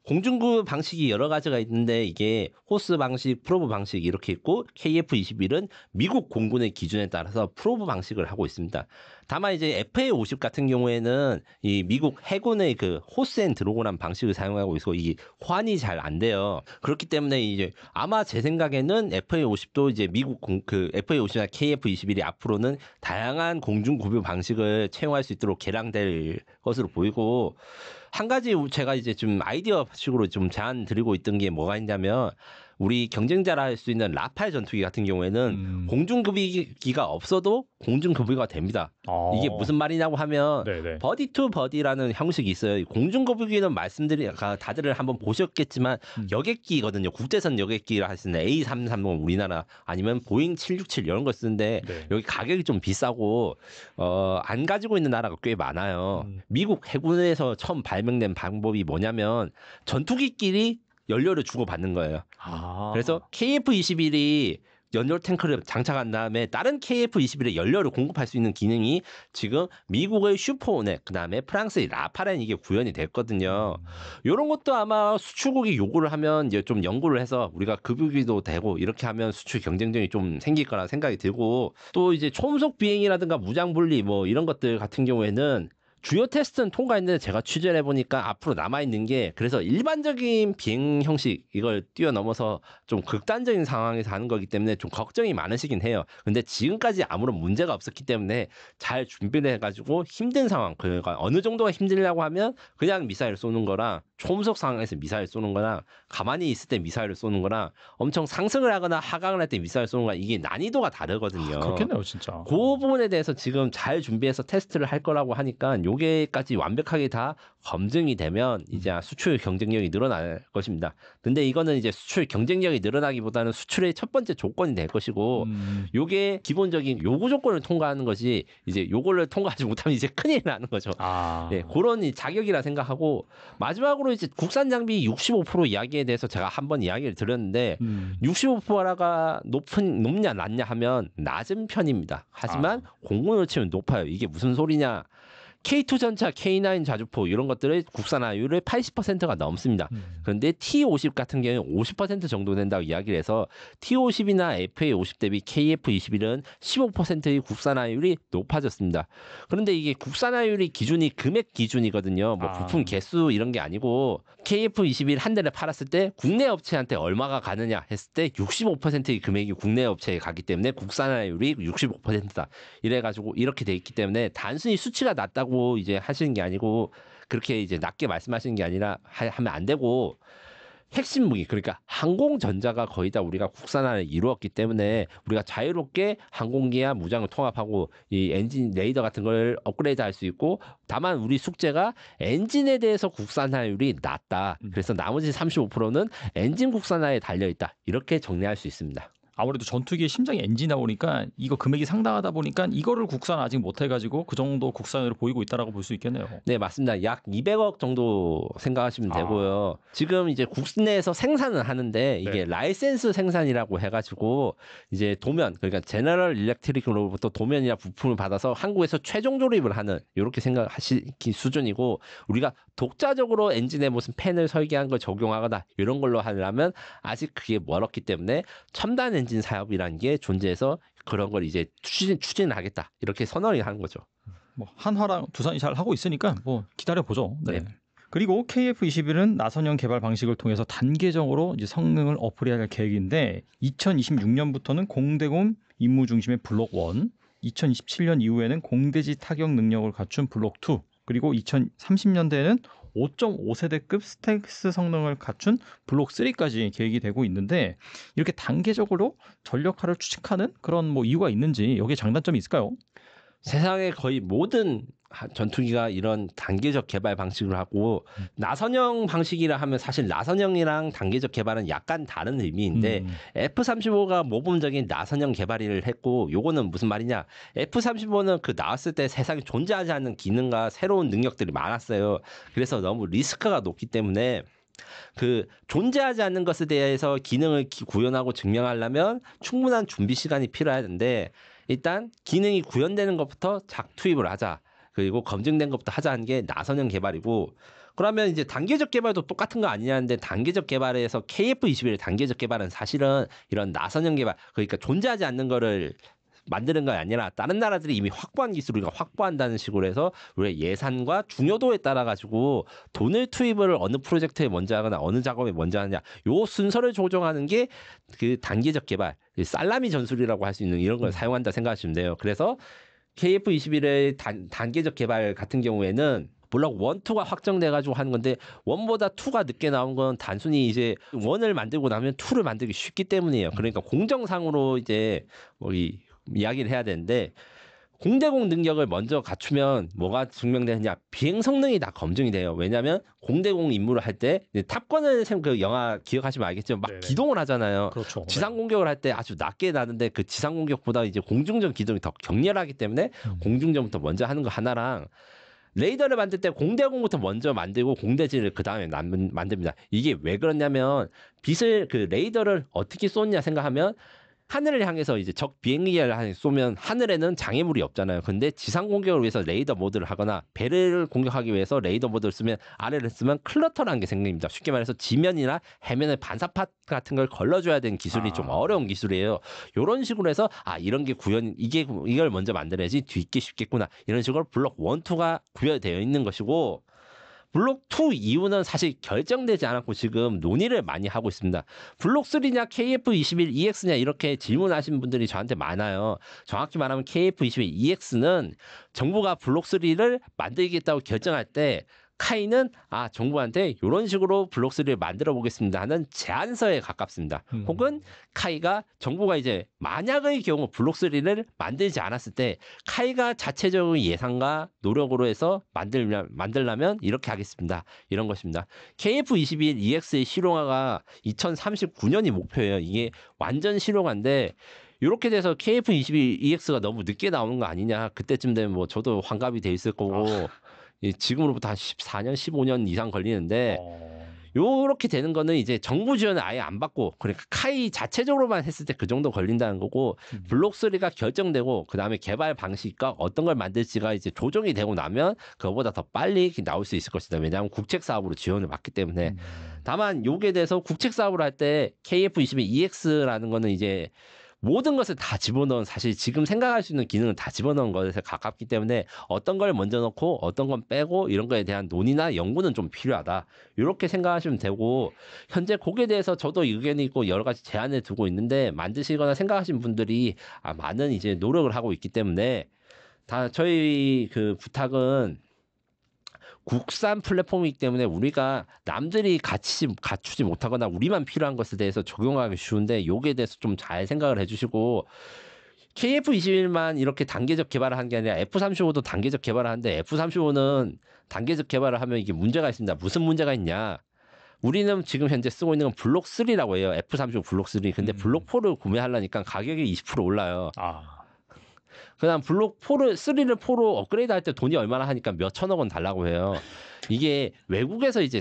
공중급 방식이 여러 가지가 있는데 이게 호스 방식, 프로브 방식 이렇게 있고 KF-21은 미국 공군의 기준에 따라서 프로브 방식을 하고 있습니다. 다만 이제 FA-50 같은 경우에는 이 미국 해군의 그 호스 앤 드로그란 방식을 사용하고 있고 이게 호환이 잘 안 돼요. 그렇기 때문에 이제 아마 제 생각에는 FA-50도 이제 미국 그 FA-50나 KF-21이 앞으로는 다양한 공중급유 방식을 채용할 수 있도록 개량될 것으로 보이고 한 가지 제가 이제 좀 아이디어식으로 좀 제안 드리고 있던 게 뭐가 있냐면 우리 경쟁자라 할 수 있는 라팔 전투기 같은 경우에는 공중급유기가 없어도 공중급유가 됩니다. 이게 무슨 말이냐고 하면 버디 투 버디라는 형식이 있어요. 공중급유기는 다들 한번 보셨겠지만 여객기거든요. 국제선 여객기라 할 수 있는 A330 우리나라 아니면 보잉 767 이런 걸 쓰는데 여기 가격이 좀 비싸고 안 가지고 있는 나라가 꽤 많아요. 미국 해군에서 처음 발명된 방법이 뭐냐면 전투기끼리 연료를 주고받는 거예요. 그래서 KF-21이 연료 탱크를 장착한 다음에 다른 KF-21에 연료를 공급할 수 있는 기능이 지금 미국의 슈퍼오넷 그다음에 프랑스의 라팔엔 이게 구현이 됐거든요. 이런 것도 아마 수출국이 요구를 하면 이제 좀 연구를 해서 우리가 급유기도 되고 이렇게 하면 수출 경쟁력이 좀 생길 거라 생각이 들고 또 이제 초음속 비행이라든가 무장 분리 이런 것들 같은 경우에는 주요 테스트는 통과했는데 제가 취재를 해보니까 앞으로 남아있는 게 그래서 일반적인 비행 형식 이걸 뛰어넘어서 좀 극단적인 상황에서 하는 거기 때문에 좀 걱정이 많으시긴 해요. 근데 지금까지 아무런 문제가 없었기 때문에 잘 준비를 해가지고 힘든 상황 그러니까 어느 정도가 힘들냐고 하면 그냥 미사일 쏘는 거랑 초음속 상황에서 미사일 쏘는 거랑 가만히 있을 때 미사일을 쏘는 거랑 엄청 상승을 하거나 하강을 할 때 미사일 쏘는 거랑 이게 난이도가 다르거든요. 그렇겠네요 진짜. 그 부분에 대해서 지금 잘 준비해서 테스트를 할 거라고 하니까 요게까지 완벽하게 다 검증이 되면 이제 수출 경쟁력이 늘어날 것입니다. 근데 이거는 이제 수출 경쟁력이 늘어나기보다는 수출의 첫 번째 조건이 될 것이고 요게 기본적인 요구 조건을 통과하는 것이 이제 요거를 통과하지 못하면 이제 큰일 나는 거죠. 네, 그런 자격이라 생각하고 마지막으로 이제 국산 장비 65% 이야기에 대해서 제가 한번 이야기를 드렸는데 65%가 높냐 낮냐 하면 낮은 편입니다. 하지만 공군으로 치면 높아요. 이게 무슨 소리냐? K2전차, K9 자주포 이런 것들의 국산화율이 80%가 넘습니다. 그런데 T50 같은 경우는 50% 정도 된다고 이야기를 해서 T50이나 FA50 대비 KF21은 15%의 국산화율이 높아졌습니다. 그런데 이게 국산화율이 기준이 금액 기준이거든요. 뭐 부품 개수 이런 게 아니고 KF21 한 대를 팔았을 때 국내 업체한테 얼마가 가느냐 했을 때 65%의 금액이 국내 업체에 가기 때문에 국산화율이 65%다. 이래가지고 이렇게 돼 있기 때문에 단순히 수치가 낮다고 이제 하시는 게 아니고 그렇게 이제 낮게 말씀하시는 게 아니라 하면 안 되고 핵심 무기 그러니까 항공전자가 거의 다 우리가 국산화를 이루었기 때문에 우리가 자유롭게 항공기와 무장을 통합하고 이 엔진 레이더 같은 걸 업그레이드 할 수 있고 다만 우리 숙제가 엔진에 대해서 국산화율이 낮다. 그래서 나머지 35%는 엔진 국산화에 달려 있다. 이렇게 정리할 수 있습니다. 아무래도 전투기의 심장이 엔진이다 보니까 이거 금액이 상당하다 보니까 이거를 국산 아직 못 해가지고 그 정도 국산으로 보이고 있다라고 볼 수 있겠네요. 네, 맞습니다. 약 200억 정도 생각하시면 되고요. 지금 이제 국내에서 생산을 하는데 이게 라이센스 생산이라고 해가지고 이제 도면 그러니까 제너럴 일렉트릭으로부터 도면이나 부품을 받아서 한국에서 최종 조립을 하는 이렇게 생각하시기 수준이고 우리가 독자적으로 엔진에 무슨 팬을 설계한 걸 적용하거나 이런 걸로 하려면 아직 그게 멀었기 때문에 첨단 엔진 사업이라는 게 존재해서 그런 걸 이제 추진을 하겠다 이렇게 선언을 하는 거죠. 뭐 한화랑 두산이 잘 하고 있으니까 뭐 기다려 보죠. 네. 네. 그리고 KF21은 나선형 개발 방식을 통해서 단계적으로 이제 성능을 업그레이드할 계획인데 2026년부터는 공대공 임무 중심의 블록 1, 2027년 이후에는 공대지 타격 능력을 갖춘 블록 2, 그리고 2030년대에는 5.5세대급 스텔스 성능을 갖춘 블록 3까지 계획이 되고 있는데 이렇게 단계적으로 전력화를 추측하는 그런 뭐 이유가 있는지 여기에 장단점이 있을까요? 세상의 거의 모든 전투기가 이런 단계적 개발 방식을 하고 나선형 방식이라 하면 사실 나선형이랑 단계적 개발은 약간 다른 의미인데 F-35가 모범적인 나선형 개발을 했고 요거는 무슨 말이냐 F-35는 그 나왔을 때 세상에 존재하지 않는 기능과 새로운 능력들이 많았어요. 그래서 너무 리스크가 높기 때문에 그 존재하지 않는 것에 대해서 기능을 구현하고 증명하려면 충분한 준비 시간이 필요하는데 일단 기능이 구현되는 것부터 작투입을 하자. 그리고 검증된 것부터 하자는 게 나선형 개발이고 그러면 이제 단계적 개발도 똑같은 거 아니냐는데 단계적 개발에서 KF-21 단계적 개발은 사실은 이런 나선형 개발 그러니까 존재하지 않는 거를 만드는 거 아니라 다른 나라들이 이미 확보한 기술을 우리가 확보한다는 식으로 해서 우리의 예산과 중요도에 따라 가지고 돈을 투입을 어느 프로젝트에 먼저 하거나 어느 작업에 먼저 하느냐 요 순서를 조정하는 게 그 단계적 개발 살라미 전술이라고 할 수 있는 이런 걸 사용한다 생각하시면 돼요. 그래서 KF-21의 단계적 개발 같은 경우에는 블록 1, 2가 확정돼가지고 하는 건데 1보다 2가 늦게 나온 건 단순히 이제 1을 만들고 나면 2를 만들기 쉽기 때문이에요. 그러니까 공정상으로 이제 이야기를 해야 되는데 공대공 능력을 먼저 갖추면 뭐가 증명되느냐 비행 성능이 다 검증이 돼요. 왜냐하면 공대공 임무를 할 때 탑건을 그 영화 기억하시면 알겠지만 막 기동을 하잖아요. 그렇죠. 지상 공격을 할 때 아주 낮게 나는데 그 지상 공격보다 이제 공중전 기동이 더 격렬하기 때문에 공중전부터 먼저 하는 거 하나랑 레이더를 만들 때 공대공부터 먼저 만들고 공대지를 그 다음에 만듭니다. 이게 왜 그러냐면 그 레이더를 어떻게 쏘냐 생각하면 하늘을 향해서 이제 적 비행기를 쏘면 하늘에는 장애물이 없잖아요. 근데 지상 공격을 위해서 레이더 모드를 하거나 배를 공격하기 위해서 레이더 모드를 쓰면 아래를 쓰면 클러터라는 게 생깁니다. 쉽게 말해서 지면이나 해면에 반사파 같은 걸 걸러줘야 되는 기술이 좀 어려운 기술이에요. 이런 식으로 해서 이런 게 이걸 먼저 만들어야지 뒤있기 쉽겠구나. 이런 식으로 블록 1, 2가 구현되어 있는 것이고 블록 2 이후는 사실 결정되지 않았고 지금 논의를 많이 하고 있습니다. 블록 3냐 KF-21EX냐 이렇게 질문하시는 분들이 저한테 많아요. 정확히 말하면 KF-21EX는 정부가 블록 3를 만들겠다고 결정할 때 카이는 정부한테 이런 식으로 블록 3를 만들어 보겠습니다 하는 제안서에 가깝습니다. 혹은 카이가 정부가 이제 만약의 경우 블록 3를 만들지 않았을 때 카이가 자체적인 예산과 노력으로 해서 만들려면 이렇게 하겠습니다. 이런 것입니다. KF-21EX의 실용화가 2039년이 목표예요. 이게 완전 실용화인데 이렇게 돼서 KF-21EX가 너무 늦게 나오는 거 아니냐. 그때쯤 되면 뭐 저도 환갑이 돼 있을 거고 지금으로부터 한 14년, 15년 이상 걸리는데 요렇게 되는 거는 이제 정부 지원을 아예 안 받고 그러니까 카이 자체적으로만 했을 때 그 정도 걸린다는 거고 블록 3가 결정되고 그다음에 개발 방식과 어떤 걸 만들지가 이제 조정이 되고 나면 그거보다 더 빨리 나올 수 있을 것이다. 왜냐하면 국책 사업으로 지원을 받기 때문에. 다만 요게 대해서 국책 사업을 할 때 KF21EX라는 거는 이제 모든 것을 다 집어넣은 사실 지금 생각할 수 있는 기능을 다 집어넣은 것에 가깝기 때문에 어떤 걸 먼저 넣고 어떤 건 빼고 이런 거에 대한 논의나 연구는 좀 필요하다. 이렇게 생각하시면 되고 현재 거기에 대해서 저도 의견이 있고 여러 가지 제안을 두고 있는데 만드시거나 생각하신 분들이 많은 이제 노력을 하고 있기 때문에 다 저희 그 부탁은 국산 플랫폼이기 때문에 우리가 남들이 갖추지 못하거나 우리만 필요한 것에 대해서 적용하기 쉬운데 요기에 대해서 좀 잘 생각을 해주시고 KF21만 이렇게 단계적 개발을 한 게 아니라 F35도 단계적 개발을 하는데 F35는 단계적 개발을 하면 이게 문제가 있습니다. 무슨 문제가 있냐? 우리는 지금 현재 쓰고 있는 건 블록 3라고 해요. F35 블록 3. 근데 블록 4를 구매하려니까 가격이 20% 올라요. 그다음 블록 3를 4로 업그레이드 할 때 돈이 얼마나 하니까 몇 천억 원 달라고 해요. 이게 외국에서 이제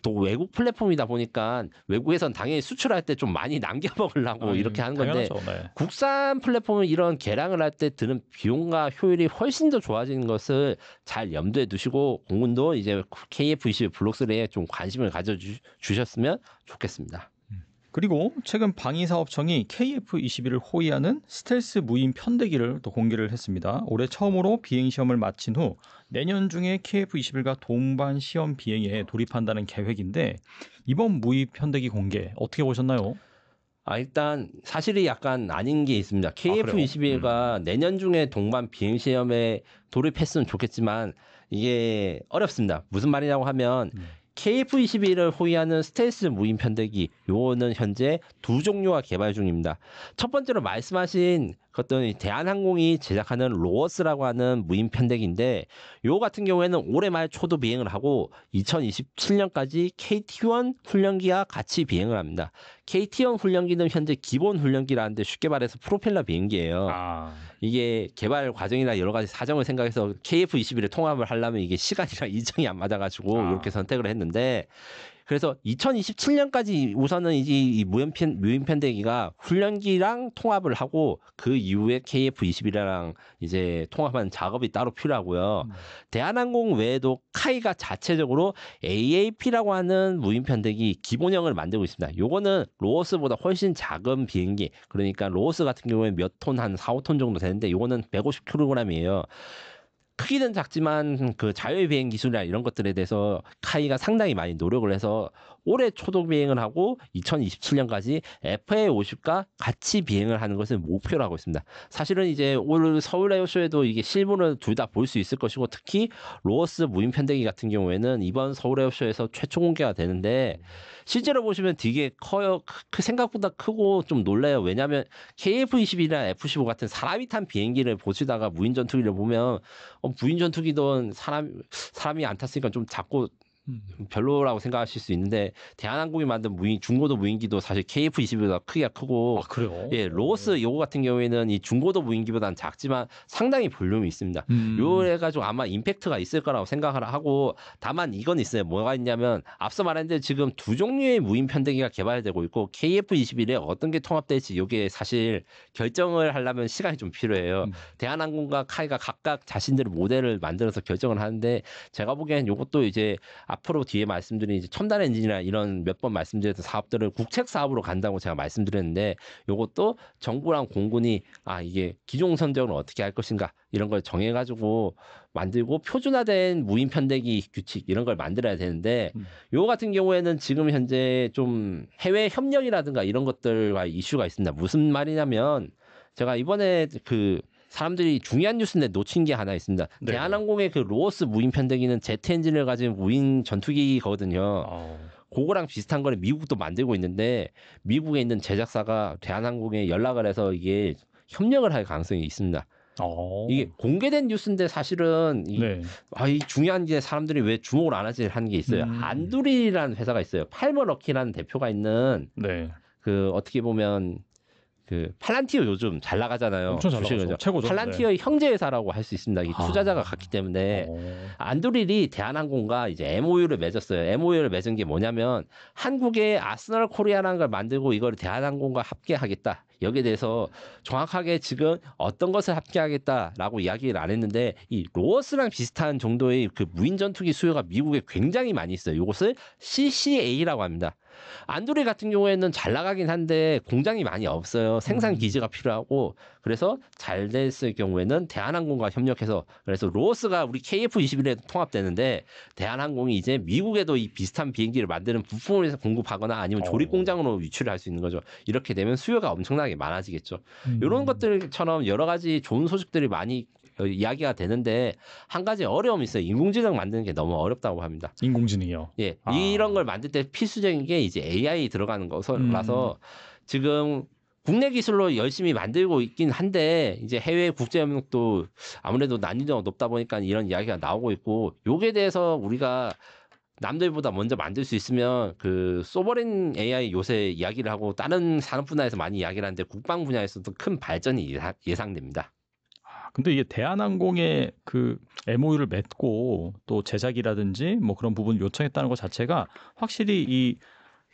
또 외국 플랫폼이다 보니까 외국에선 당연히 수출할 때 좀 많이 남겨 먹으려고 이렇게 하는 건데 네. 국산 플랫폼은 이런 개량을 할 때 드는 비용과 효율이 훨씬 더 좋아지는 것을 잘 염두에 두시고 공군도 이제 KF-21 블록 3에 좀 관심을 가져 주셨으면 좋겠습니다. 그리고 최근 방위사업청이 KF-21을 호위하는 스텔스 무인 편대기를 또 공개를 했습니다. 올해 처음으로 비행시험을 마친 후 내년 중에 KF-21과 동반 시험 비행에 돌입한다는 계획인데 이번 무인 편대기 공개 어떻게 보셨나요? 일단 사실이 약간 아닌 게 있습니다. KF-21가 내년 중에 동반 비행시험에 돌입했으면 좋겠지만 이게 어렵습니다. 무슨 말이냐고 하면 KF-21을 호위하는 스텔스 무인 편대기 요거는 현재 두 종류가 개발 중입니다. 첫 번째로 말씀하신 어떤 대한항공이 제작하는 로어스라고 하는 무인 편대기인데 요 같은 경우에는 올해 말 초도 비행을 하고 2027년까지 KT-1 훈련기와 같이 비행을 합니다. KT-1 훈련기는 현재 기본 훈련기라는데 쉽게 말해서 프로펠러 비행기예요. 이게 개발 과정이나 여러 가지 사정을 생각해서 KF-21에 통합을 하려면 이게 시간이랑 일정이 안 맞아가지고 이렇게 선택을 했는데 그래서 2027년까지 우선은 이제 이 무인 편대기가 훈련기랑 통합을 하고 그 이후에 KF-21이랑 이제 통합하는 작업이 따로 필요하고요. 대한항공 외에도 카이가 자체적으로 AAP라고 하는 무인 편대기 기본형을 만들고 있습니다. 요거는 로어스보다 훨씬 작은 비행기. 그러니까 로어스 같은 경우에 몇 톤, 한 4, 5톤 정도 되는데 요거는 150kg이에요. 크기는 작지만 그 자율 비행 기술이나 이런 것들에 대해서 카이가 상당히 많이 노력을 해서 올해 초도 비행을 하고 2027년까지 FA50과 같이 비행을 하는 것을 목표로 하고 있습니다. 사실은 이제 올 서울 에어쇼에도 이게 실물을 둘 다 볼 수 있을 것이고 특히 로어스 무인 편대기 같은 경우에는 이번 서울 에어쇼에서 최초 공개가 되는데 실제로 보시면 되게 커요. 생각보다 크고 좀 놀라요. 왜냐하면 KF-21이나 F-15 같은 사람이 탄 비행기를 보시다가 무인 전투기를 보면 무인 전투기도 사람이 안 탔으니까 좀 작고 별로라고 생각하실 수 있는데 대한항공이 만든 중고도 무인기도 사실 KF-21보다 크기가 크고 그래요? 예, 로어스 요거 같은 경우에는 이 중고도 무인기보다는 작지만 상당히 볼륨이 있습니다. 요래 가지고 아마 임팩트가 있을 거라고 생각을 하고 다만 이건 있어요. 뭐가 있냐면 앞서 말했는데 지금 두 종류의 무인 편대기가 개발되고 있고 KF-21에 어떤 게 통합될지 요게 사실 결정을 하려면 시간이 좀 필요해요. 대한항공과 카이가 각각 자신들의 모델을 만들어서 결정을 하는데 제가 보기엔 요것도 이제 앞으로 뒤에 말씀드린 이제 첨단 엔진이나 이런 몇 번 말씀드렸던 사업들을 국책 사업으로 간다고 제가 말씀드렸는데 요것도 정부랑 공군이 이게 기종 선정을 어떻게 할 것인가 이런 걸 정해가지고 만들고 표준화된 무인 편대기 규칙 이런 걸 만들어야 되는데 요 같은 경우에는 지금 현재 좀 해외 협력이라든가 이런 것들과 이슈가 있습니다. 무슨 말이냐면 제가 이번에 사람들이 중요한 뉴스인데 놓친 게 하나 있습니다. 네. 대한항공의 그 로어스 무인 편대기는 제트 엔진을 가진 무인 전투기거든요. 그거랑 비슷한 거를 미국도 만들고 있는데 미국에 있는 제작사가 대한항공에 연락을 해서 이게 협력을 할 가능성이 있습니다. 이게 공개된 뉴스인데 사실은 이 중요한 게 사람들이 왜 주목을 안 하지 하는 게 있어요. 안두리라는 회사가 있어요. 팔머 럭키라는 대표가 있는 그 어떻게 보면 그 팔란티어 요즘 잘 나가잖아요. 엄청 잘 나가죠. 최고죠. 팔란티어의 네. 형제 회사라고 할 수 있습니다. 이 투자자가 같기 때문에 안드릴이 대한항공과 이제 MOU를 맺었어요. MOU를 맺은 게 뭐냐면 한국의 아스널 코리아라는 걸 만들고 이걸 대한항공과 합계하겠다. 여기에 대해서 정확하게 지금 어떤 것을 합계하겠다라고 이야기를 안 했는데 이 로어스랑 비슷한 정도의 그 무인 전투기 수요가 미국에 굉장히 많이 있어요. 이것을 CCA라고 합니다. 안드릴 같은 경우에는 잘 나가긴 한데 공장이 많이 없어요. 생산 기지가 필요하고 그래서 잘 됐을 경우에는 대한항공과 협력해서 그래서 로어스가 우리 KF-21에도 통합되는데 대한항공이 이제 미국에도 이 비슷한 비행기를 만드는 부품을 공급하거나 아니면 조립 공장으로 유출을 할 수 있는 거죠. 이렇게 되면 수요가 엄청나게 많아지겠죠. 이런 것들처럼 여러 가지 좋은 소식들이 많이 이야기가 되는데 한 가지 어려움이 있어요. 인공지능 만드는 게 너무 어렵다고 합니다. 인공지능이요. 예, 이런 걸 만들 때 필수적인 게 이제 AI 들어가는 거라서 지금 국내 기술로 열심히 만들고 있긴 한데 이제 해외 국제 협력도 아무래도 난이도가 높다 보니까 이런 이야기가 나오고 있고 요게 대해서 우리가 남들보다 먼저 만들 수 있으면 그 소버린 AI 요새 이야기를 하고 다른 산업 분야에서 많이 이야기를 하는데 국방 분야에서도 큰 발전이 예상됩니다. 근데 이게 대한항공에 그 MOU를 맺고 또 제작이라든지 뭐 그런 부분 요청했다는 것 자체가 확실히 이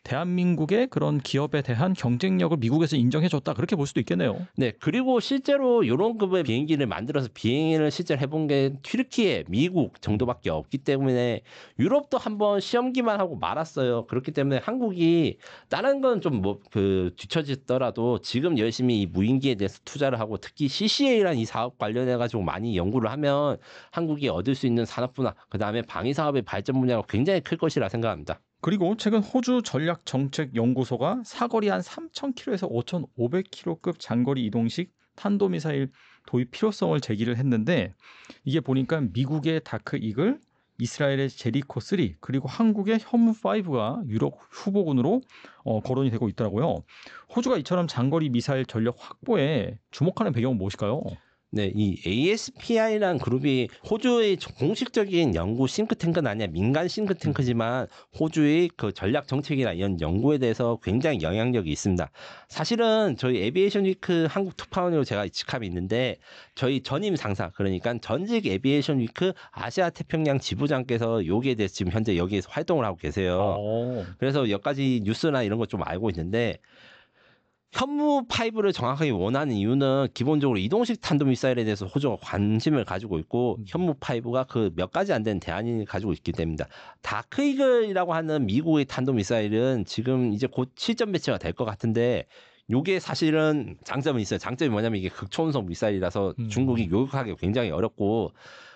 대한민국의 그런 기업에 대한 경쟁력을 미국에서 인정해줬다 그렇게 볼 수도 있겠네요. 네, 그리고 실제로 이런 급의 비행기를 만들어서 비행을 실제로 해본 게 튀르키예, 미국 정도밖에 없기 때문에 유럽도 한번 시험기만 하고 말았어요. 그렇기 때문에 한국이 다른 건 좀 뭐 그 뒤처지더라도 지금 열심히 이 무인기에 대해서 투자를 하고 특히 CCA라는 이 사업 관련해 가지고 많이 연구를 하면 한국이 얻을 수 있는 산업 분야, 그 다음에 방위 사업의 발전 분야가 굉장히 클 것이라 생각합니다. 그리고 최근 호주 전략정책연구소가 사거리 한 3,000km에서 5,500km급 장거리 이동식 탄도미사일 도입 필요성을 제기를 했는데 이게 보니까 미국의 다크 이글, 이스라엘의 제리코 3 그리고 한국의 현무 5가 유럽 후보군으로 거론이 되고 있더라고요. 호주가 이처럼 장거리 미사일 전력 확보에 주목하는 배경은 무엇일까요? 네, 이 ASPI라는 그룹이 호주의 공식적인 연구 싱크탱크는 아니야 민간 싱크탱크지만 호주의 그 전략 정책이나 이런 연구에 대해서 굉장히 영향력이 있습니다. 사실은 저희 에비에이션 위크 한국 특파원으로 제가 직함이 있는데 저희 전임 상사 그러니까 전직 에비에이션 위크 아시아 태평양 지부장께서 여기에 대해서 지금 현재 여기에서 활동을 하고 계세요. 그래서 몇 가지 뉴스나 이런 거 좀 알고 있는데. 현무 5를 정확하게 원하는 이유는 기본적으로 이동식 탄도미사일에 대해서 호주가 관심을 가지고 있고 현무 5가 그 몇 가지 안 되는 대안을 가지고 있기 때문입니다. 다크이글이라고 하는 미국의 탄도미사일은 지금 이제 곧 실전 배치가 될 것 같은데 요게 사실은 장점은 있어요. 장점이 뭐냐면 이게 극초음속 미사일이라서 중국이 요격하기 굉장히 어렵고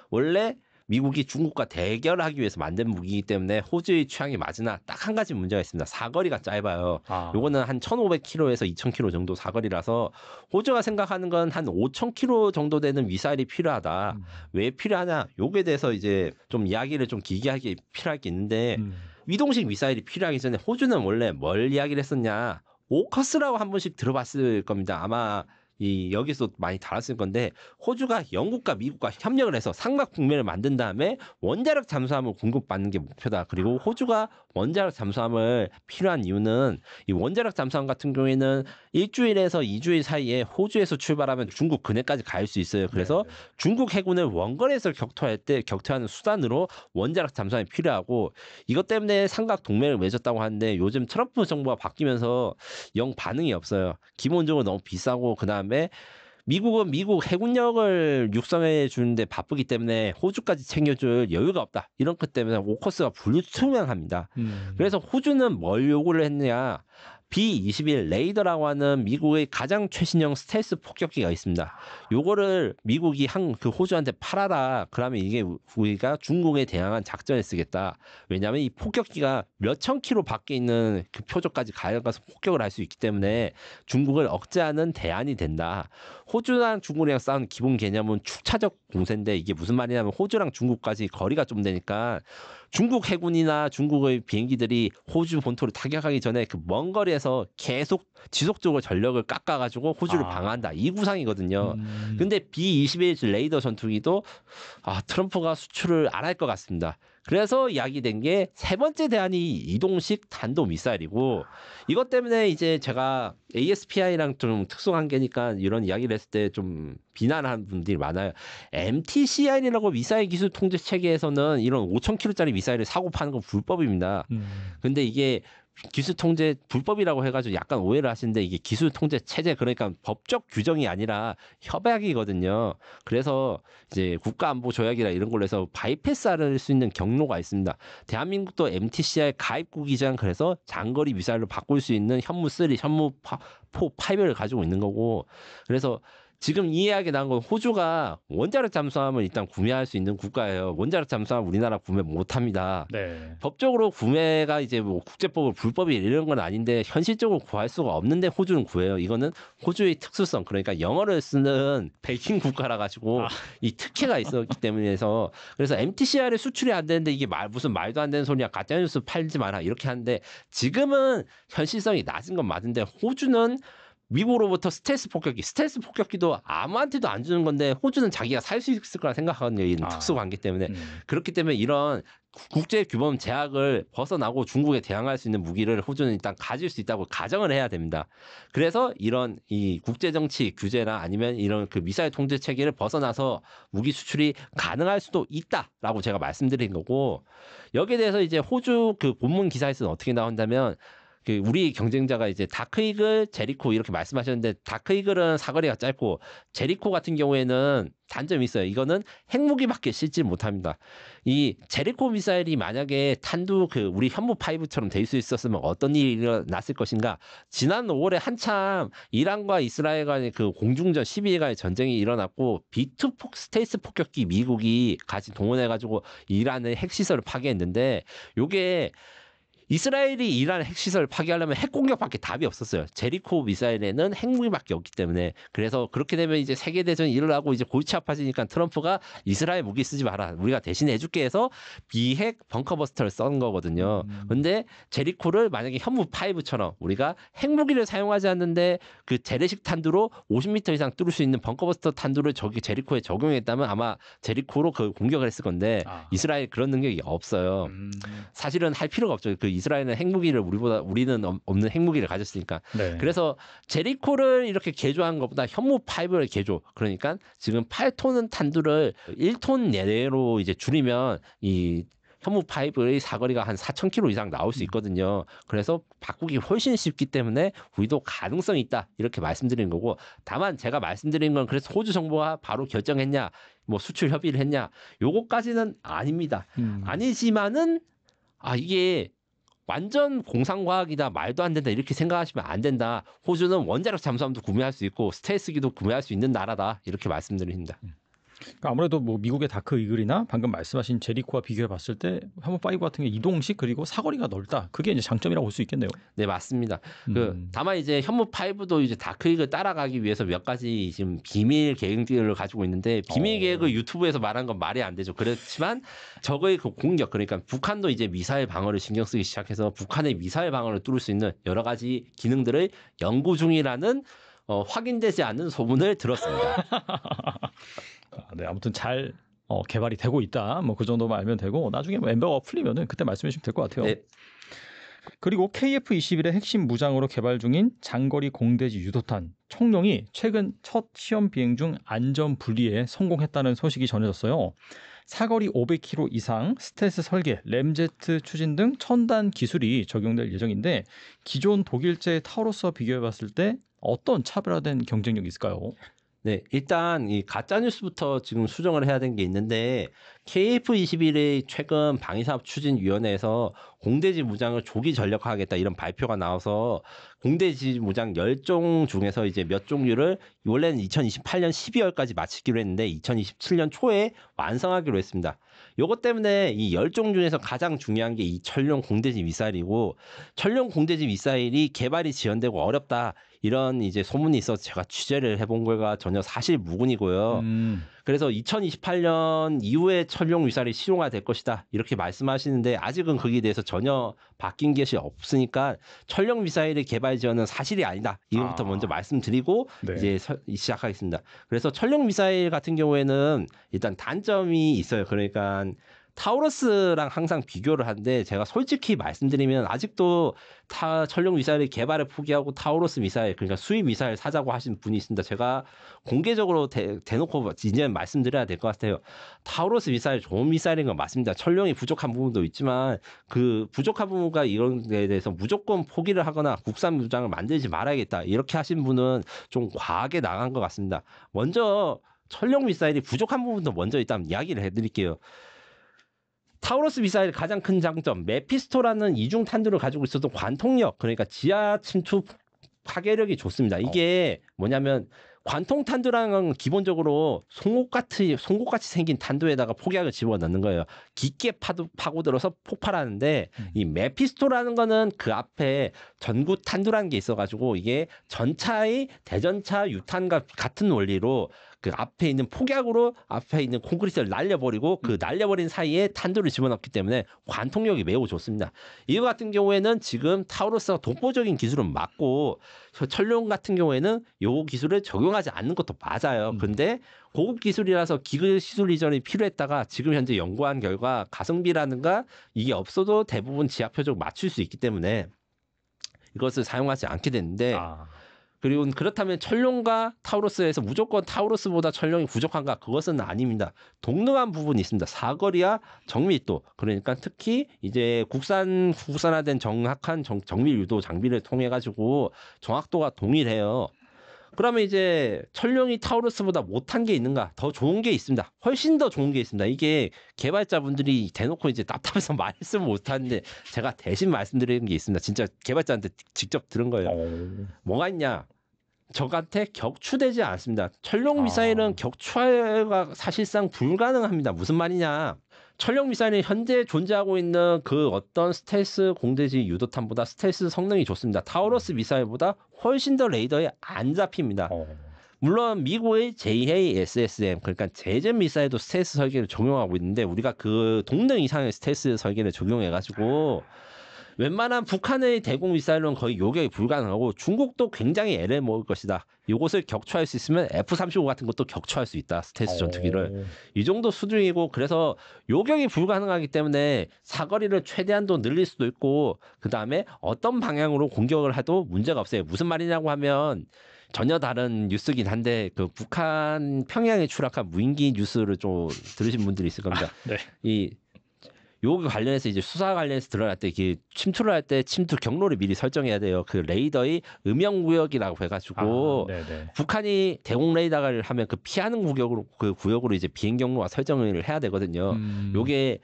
원래 미국이 중국과 대결하기 위해서 만든 무기이기 때문에 호주의 취향이 맞으나 딱 한 가지 문제가 있습니다. 사거리가 짧아요. 요거는 한 1,500km에서 2,000km 정도 사거리라서 호주가 생각하는 건 한 5,000km 정도 되는 미사일이 필요하다. 왜 필요하냐? 요거에 대해서 이제 좀 이야기를 좀 길게 필요할 게 있는데 이동식 미사일이 필요하기 전에 호주는 원래 뭘 이야기를 했었냐? 오커스라고 한 번씩 들어봤을 겁니다. 아마 여기서 많이 달았을 건데 호주가 영국과 미국과 협력을 해서 삼각 동맹을 만든 다음에 원자력 잠수함을 공급받는 게 목표다. 그리고 호주가 원자력 잠수함을 필요한 이유는 이 원자력 잠수함 같은 경우에는 일주일에서 2주일 사이에 호주에서 출발하면 중국 근해까지 갈 수 있어요. 그래서 중국 해군을 원거리에서 격투할 때 격투하는 수단으로 원자력 잠수함이 필요하고 이것 때문에 삼각 동맹을 맺었다고 하는데 요즘 트럼프 정부가 바뀌면서 영 반응이 없어요. 기본적으로 너무 비싸고 그다음에 미국은 미국 해군력을 육성해 주는데 바쁘기 때문에 호주까지 챙겨줄 여유가 없다. 이런 것 때문에 오커스가 불투명합니다. 그래서 호주는 뭘 요구를 했느냐. B-21 레이더라고 하는 미국의 가장 최신형 스텔스 폭격기가 있습니다. 요거를 미국이 그 호주한테 팔아라. 그러면 이게 우리가 중국에 대항한 작전에 쓰겠다. 왜냐하면 이 폭격기가 몇천 킬로 밖에 있는 그 표적까지 가서 폭격을 할 수 있기 때문에 중국을 억제하는 대안이 된다. 호주랑 중국이랑 싸우는 기본 개념은 축차적 공세인데 이게 무슨 말이냐면 호주랑 중국까지 거리가 좀 되니까 중국 해군이나 중국의 비행기들이 호주 본토를 타격하기 전에 그 먼 거리에서 계속 지속적으로 전력을 깎아가지고 호주를 방어한다. 이 구상이거든요. 근데 B-21 레이더 전투기도 트럼프가 수출을 안 할 것 같습니다. 그래서 이야기된 게 세 번째 대안이 이동식 탄도 미사일이고 이것 때문에 이제 제가 ASPI랑 좀 특수한 게니까 이런 이야기를 했을 때 좀 비난하는 분들이 많아요. MTCI라고 미사일 기술 통제 체계에서는 이런 5,000km짜리 미사일을 사고 파는 건 불법입니다. 근데 이게 기술 통제 불법이라고 해가지고 약간 오해를 하시는데 이게 기술 통제 체제 그러니까 법적 규정이 아니라 협약이거든요. 그래서 이제 국가안보 조약이라 이런 걸로 해서 바이패스할 수 있는 경로가 있습니다. 대한민국도 MTCI 가입국이잖아. 그래서 장거리 미사일로 바꿀 수 있는 현무 3, 현무 4, 5를 가지고 있는 거고 그래서 지금 이 이야기 나온 건 호주가 원자력 잠수함을 일단 구매할 수 있는 국가예요. 원자력 잠수함 우리나라 구매 못 합니다. 네. 법적으로 구매가 이제 뭐 국제법으로 불법이 이런 건 아닌데 현실적으로 구할 수가 없는데 호주는 구해요. 이거는 호주의 특수성 그러니까 영어를 쓰는 백인 국가라 가지고 이 특혜가 있었기 때문에서 그래서 MTCR에 수출이 안 되는데 이게 무슨 말도 안 되는 소리야 가짜뉴스 팔지 마라 이렇게 하는데 지금은 현실성이 낮은 건 맞은데 호주는 미국으로부터 스텔스 폭격기도 아무한테도 안 주는 건데 호주는 자기가 살 수 있을 거라 생각하거든요. 이 특수 관계 때문에. 그렇기 때문에 이런 국제 규범 제약을 벗어나고 중국에 대항할 수 있는 무기를 호주는 일단 가질 수 있다고 가정을 해야 됩니다. 그래서 이런 이 국제 정치 규제나 아니면 이런 그 미사일 통제 체계를 벗어나서 무기 수출이 가능할 수도 있다라고 제가 말씀드린 거고 여기에 대해서 이제 호주 그 본문 기사에서는 어떻게 나온다면 그 우리 경쟁자가 이제 다크이글, 제리코 이렇게 말씀하셨는데 다크이글은 사거리가 짧고 제리코 같은 경우에는 단점이 있어요. 이거는 핵무기밖에 싣지 못합니다. 이 제리코 미사일이 만약에 탄두 그 우리 현무 5처럼 될 수 있었으면 어떤 일이 일어났을 것인가? 지난 5월에 한참 이란과 이스라엘 간의 그 공중전 12일간의 전쟁이 일어났고 B2 스텔스 폭격기 미국이 같이 동원해가지고 이란의 핵시설을 파괴했는데 요게 이스라엘이 이란 핵시설을 파괴하려면 핵공격밖에 답이 없었어요. 제리코 미사일에는 핵무기밖에 없기 때문에. 그래서 그렇게 되면 이제 세계대전이 일어나고 이제 골치 아파지니까 트럼프가 이스라엘 무기 쓰지 마라. 우리가 대신 해줄게 해서 비핵 벙커버스터를 쓴 거거든요. 근데 제리코를 만약에 현무 5처럼 우리가 핵무기를 사용하지 않는데 그 재래식 탄두로 50m 이상 뚫을 수 있는 벙커버스터 탄두를 저기 제리코에 적용했다면 아마 제리코로 그 공격을 했을 건데 이스라엘 그런 능력이 없어요. 사실은 할 필요가 없죠. 그 이스라엘은 핵무기를 우리는 없는 핵무기를 가졌으니까. 네. 그래서 제리코를 이렇게 개조한 것보다 현무 5를 개조. 그러니까 지금 8톤 탄두를 1톤 내로 이제 줄이면 이 현무 5의 사거리가 한 4,000km 이상 나올 수 있거든요. 그래서 바꾸기 훨씬 쉽기 때문에 우리도 가능성이 있다. 이렇게 말씀드린 거고 다만 제가 말씀드린 건 그래서 호주 정부가 바로 결정했냐 뭐 수출 협의를 했냐 요거까지는 아닙니다. 아니지만은 이게 완전 공상과학이다 말도 안 된다 이렇게 생각하시면 안 된다. 호주는 원자력 잠수함도 구매할 수 있고 스텔스기도 구매할 수 있는 나라다 이렇게 말씀드립니다. 그러니까 아무래도 뭐 미국의 다크 이글이나 방금 말씀하신 제리코와 비교해 봤을 때 현무 5 같은 게 이동식 그리고 사거리가 넓다. 그게 이제 장점이라고 볼 수 있겠네요. 네 맞습니다. 다만 이제 현무 5도 이제 다크 이글 따라가기 위해서 몇 가지 지금 비밀 계획들을 가지고 있는데 비밀 계획을 유튜브에서 말한 건 말이 안 되죠. 그렇지만 저거의 그 공격 그러니까 북한도 이제 미사일 방어를 신경 쓰기 시작해서 북한의 미사일 방어를 뚫을 수 있는 여러 가지 기능들을 연구 중이라는 확인되지 않는 소문을 들었습니다. 네, 아무튼 잘 개발이 되고 있다. 뭐 그 정도만 알면 되고 나중에 뭐 엠버가 풀리면은 그때 말씀해 주시면 될 것 같아요. 네. 그리고 KF-21의 핵심 무장으로 개발 중인 장거리 공대지 유도탄 청룡이 최근 첫 시험 비행 중 안전 분리에 성공했다는 소식이 전해졌어요. 사거리 500km 이상 스텔스 설계, 램제트 추진 등 첨단 기술이 적용될 예정인데 기존 독일제 타우로스와 비교해봤을 때 어떤 차별화된 경쟁력이 있을까요? 네, 일단 이 가짜 뉴스부터 지금 수정을 해야 되는 게 있는데 KF-21의 최근 방위사업추진위원회에서 공대지 무장을 조기 전력화하겠다 이런 발표가 나와서 공대지 무장 10종 중에서 이제 몇 종류를 원래는 2028년 12월까지 마치기로 했는데 2027년 초에 완성하기로 했습니다. 요것 때문에 이 10종 중에서 가장 중요한 게 이 천룡 공대지 미사일이고 천룡 공대지 미사일이 개발이 지연되고 어렵다 이런 이제 소문이 있어서 제가 취재를 해본 결과 전혀 사실 무근이고요. 그래서 2028년 이후에 천룡 미사일이 실용화될 것이다 이렇게 말씀하시는데 아직은 거기에 대해서 전혀 바뀐 것이 없으니까 천룡 미사일의 개발 지연은 사실이 아니다. 이것부터 먼저 말씀드리고 네. 이제 시작하겠습니다. 그래서 천룡 미사일 같은 경우에는 일단 단점이 있어요. 그러니까 타우러스랑 항상 비교를 하는데 제가 솔직히 말씀드리면 아직도 천령 미사일의 개발을 포기하고 타우러스 미사일 그러니까 수입 미사일 사자고 하신 분이 있습니다. 제가 공개적으로 대놓고 이제 말씀드려야 될 것 같아요. 타우러스 미사일 좋은 미사일인 건 맞습니다. 천령이 부족한 부분도 있지만 그 부족한 부분과 이런 데에 대해서 무조건 포기를 하거나 국산 무장을 만들지 말아야겠다. 이렇게 하신 분은 좀 과하게 나간 것 같습니다. 먼저 천령 미사일이 부족한 부분도 먼저 일단 이야기를 해드릴게요. 타우러스 미사일의 가장 큰 장점, 메피스토라는 이중 탄두를 가지고 있어도 관통력, 그러니까 지하 침투 파괴력이 좋습니다. 이게 뭐냐면 관통 탄두랑은 기본적으로 송곳같이 생긴 탄두에다가 폭약을 집어넣는 거예요. 깊게 파고들어서 폭발하는데 이 메피스토라는 거는 그 앞에 전구 탄두라는 게 있어가지고 이게 전차의 대전차 유탄과 같은 원리로 그 앞에 있는 폭약으로 앞에 있는 콘크리트를 날려버리고 그 날려버린 사이에 탄두를 집어넣기 때문에 관통력이 매우 좋습니다. 이거 같은 경우에는 지금 타우러스가 독보적인 기술은 맞고 천령 같은 경우에는 이 기술을 적용하지 않는 것도 맞아요. 그런데 고급 기술이라서 기술 시술 이전이 필요했다가 지금 현재 연구한 결과 가성비라든가 이게 없어도 대부분 지하 표적 맞출 수 있기 때문에 이것을 사용하지 않게 됐는데 그리고 그렇다면 천령과 타우러스에서 무조건 타우러스보다 천령이 부족한가? 그것은 아닙니다. 동등한 부분이 있습니다. 사거리와 정밀도. 그러니까 특히 이제 국산화된 정확한 정밀 유도 장비를 통해 가지고 정확도가 동일해요. 그러면 이제 천령이 타우러스보다 못한 게 있는가? 더 좋은 게 있습니다. 훨씬 더 좋은 게 있습니다. 이게 개발자분들이 대놓고 이제 답답해서 말씀을 못하는데 제가 대신 말씀드리는 게 있습니다. 진짜 개발자한테 직접 들은 거예요. 뭐가 있냐? 적한테 격추되지 않습니다. 천령 미사일은 격추가 사실상 불가능합니다. 무슨 말이냐? 천령 미사일은 현재 존재하고 있는 그 어떤 스텔스 공대지 유도탄보다 스텔스 성능이 좋습니다. 타우러스 미사일보다 훨씬 더 레이더에 안 잡힙니다. 물론 미국의 JASSM 그러니까 제젠 미사일도 스텔스 설계를 적용하고 있는데 우리가 그 동등 이상의 스텔스 설계를 적용해가지고 웬만한 북한의 대공 미사일은 거의 요격이 불가능하고 중국도 굉장히 애를 먹을 것이다. 이것을 격추할 수 있으면 F-35 같은 것도 격추할 수 있다. 스텔스 전투기를. 이 정도 수준이고 그래서 요격이 불가능하기 때문에 사거리를 최대한도 늘릴 수도 있고 그다음에 어떤 방향으로 공격을 해도 문제가 없어요. 무슨 말이냐고 하면 전혀 다른 뉴스긴 한데 그 북한 평양에 추락한 무인기 뉴스를 좀 들으신 분들이 있을 겁니다. 네. 요거 관련해서 이제 수사 관련해서 들어갈 때 침투를 할 때 침투 경로를 미리 설정해야 돼요. 그 레이더의 음영 구역이라고 해가지고 북한이 대공 레이더를 하면 그 피하는 구역으로 이제 비행 경로와 설정을 해야 되거든요. 요게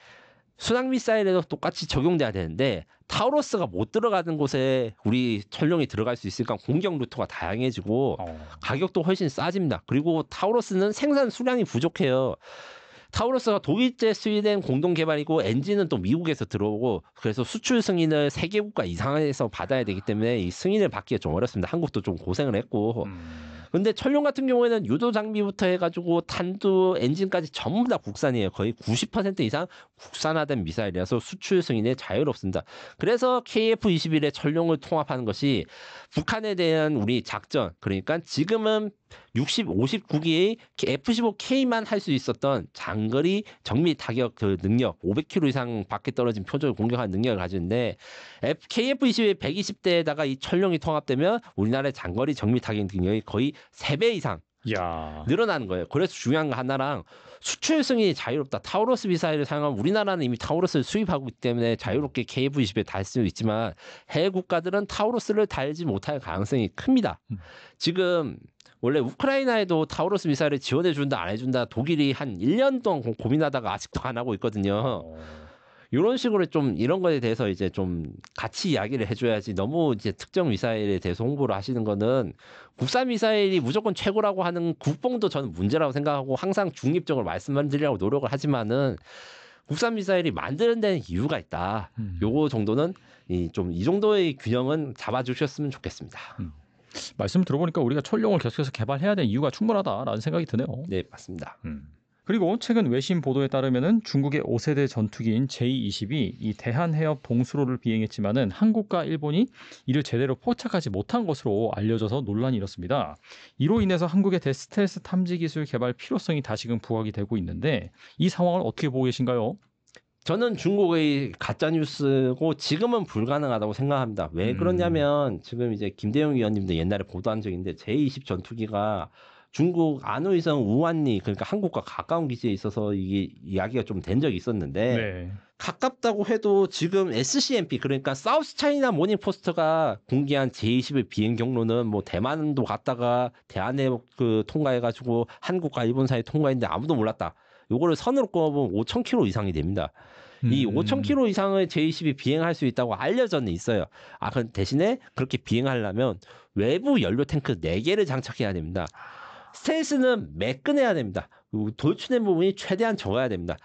순항 미사일에도 똑같이 적용돼야 되는데 타우러스가 못 들어가는 곳에 우리 천령이 들어갈 수 있으니까 공격 루트가 다양해지고 가격도 훨씬 싸집니다. 그리고 타우러스는 생산 수량이 부족해요. 타우러스가 독일제 스웨덴 공동 개발이고 엔진은 또 미국에서 들어오고 그래서 수출 승인을 3개 국가 이상에서 받아야 되기 때문에 이 승인을 받기가 좀 어렵습니다. 한국도 좀 고생을 했고. 근데 천령 같은 경우에는 유도 장비부터 해가지고 탄두 엔진까지 전부 다 국산이에요. 거의 90% 이상 국산화된 미사일이라서 수출 승인에 자유롭습니다. 그래서 KF-21의 천령을 통합하는 것이 북한에 대한 우리 작전 그러니까 지금은 59기의 F-15K만 할 수 있었던 장거리 정밀 타격 그 능력 500km 이상 밖에 떨어진 표적을 공격하는 능력을 가지는데 KF-21 120대에다가 이 천령이 통합되면 우리나라의 장거리 정밀 타격 능력이 거의 3배 이상 늘어나는 거예요. 그래서 중요한 거 하나랑 수출 승인이 자유롭다. 타우러스 미사일을 사용하면 우리나라는 이미 타우러스를 수입하고 있기 때문에 자유롭게 KF-21에 달 수 있지만 해외 국가들은 타우러스를 달지 못할 가능성이 큽니다. 지금 원래 우크라이나에도 타우러스 미사일을 지원해준다 안 해준다 독일이 한 1년 동안 고민하다가 아직도 안 하고 있거든요. 이런 식으로 좀 이런 거에 대해서 이제 좀 같이 이야기를 해줘야지 너무 이제 특정 미사일에 대해서 홍보를 하시는 거는 국산 미사일이 무조건 최고라고 하는 국뽕도 저는 문제라고 생각하고 항상 중립적으로 말씀드리려고 노력을 하지만은 국산 미사일이 만드는 데는 이유가 있다. 요거 정도는 이 정도의 균형은 잡아주셨으면 좋겠습니다. 말씀 들어보니까 우리가 천령을 계속해서 개발해야 되는 이유가 충분하다라는 생각이 드네요. 네, 맞습니다. 그리고 최근 외신 보도에 따르면은 중국의 5세대 전투기인 J-20이 이 대한해협 동수로를 비행했지만은 한국과 일본이 이를 제대로 포착하지 못한 것으로 알려져서 논란이 일었습니다. 이로 인해서 한국의 대스텔스 탐지 기술 개발 필요성이 다시금 부각이 되고 있는데 이 상황을 어떻게 보고 계신가요? 저는 중국의 가짜 뉴스고 지금은 불가능하다고 생각합니다. 왜 그러냐면 지금 이제 김대영 위원님도 옛날에 보도한 적이 있는데 제20 전투기가 중국 안우이성 우한리 그러니까 한국과 가까운 기지에 있어서 이게 이야기가 좀 된 적이 있었는데 네. 가깝다고 해도 지금 SCMP 그러니까 사우스 차이나 모닝 포스트가 공개한 제20의 비행 경로는 뭐 대만도 갔다가 대한해협 그 통과해가지고 한국과 일본 사이 통과했는데 아무도 몰랐다. 요거를 선으로 꼽으면 5,000km 이상이 됩니다. 이 5,000km 이상의 J-20이 비행할 수 있다고 알려져는 있어요. 그 대신에 그렇게 비행하려면 외부 연료 탱크 4개를 장착해야 됩니다. 스텔스는 매끈해야 됩니다. 그리고 돌출된 부분이 최대한 적어야 됩니다.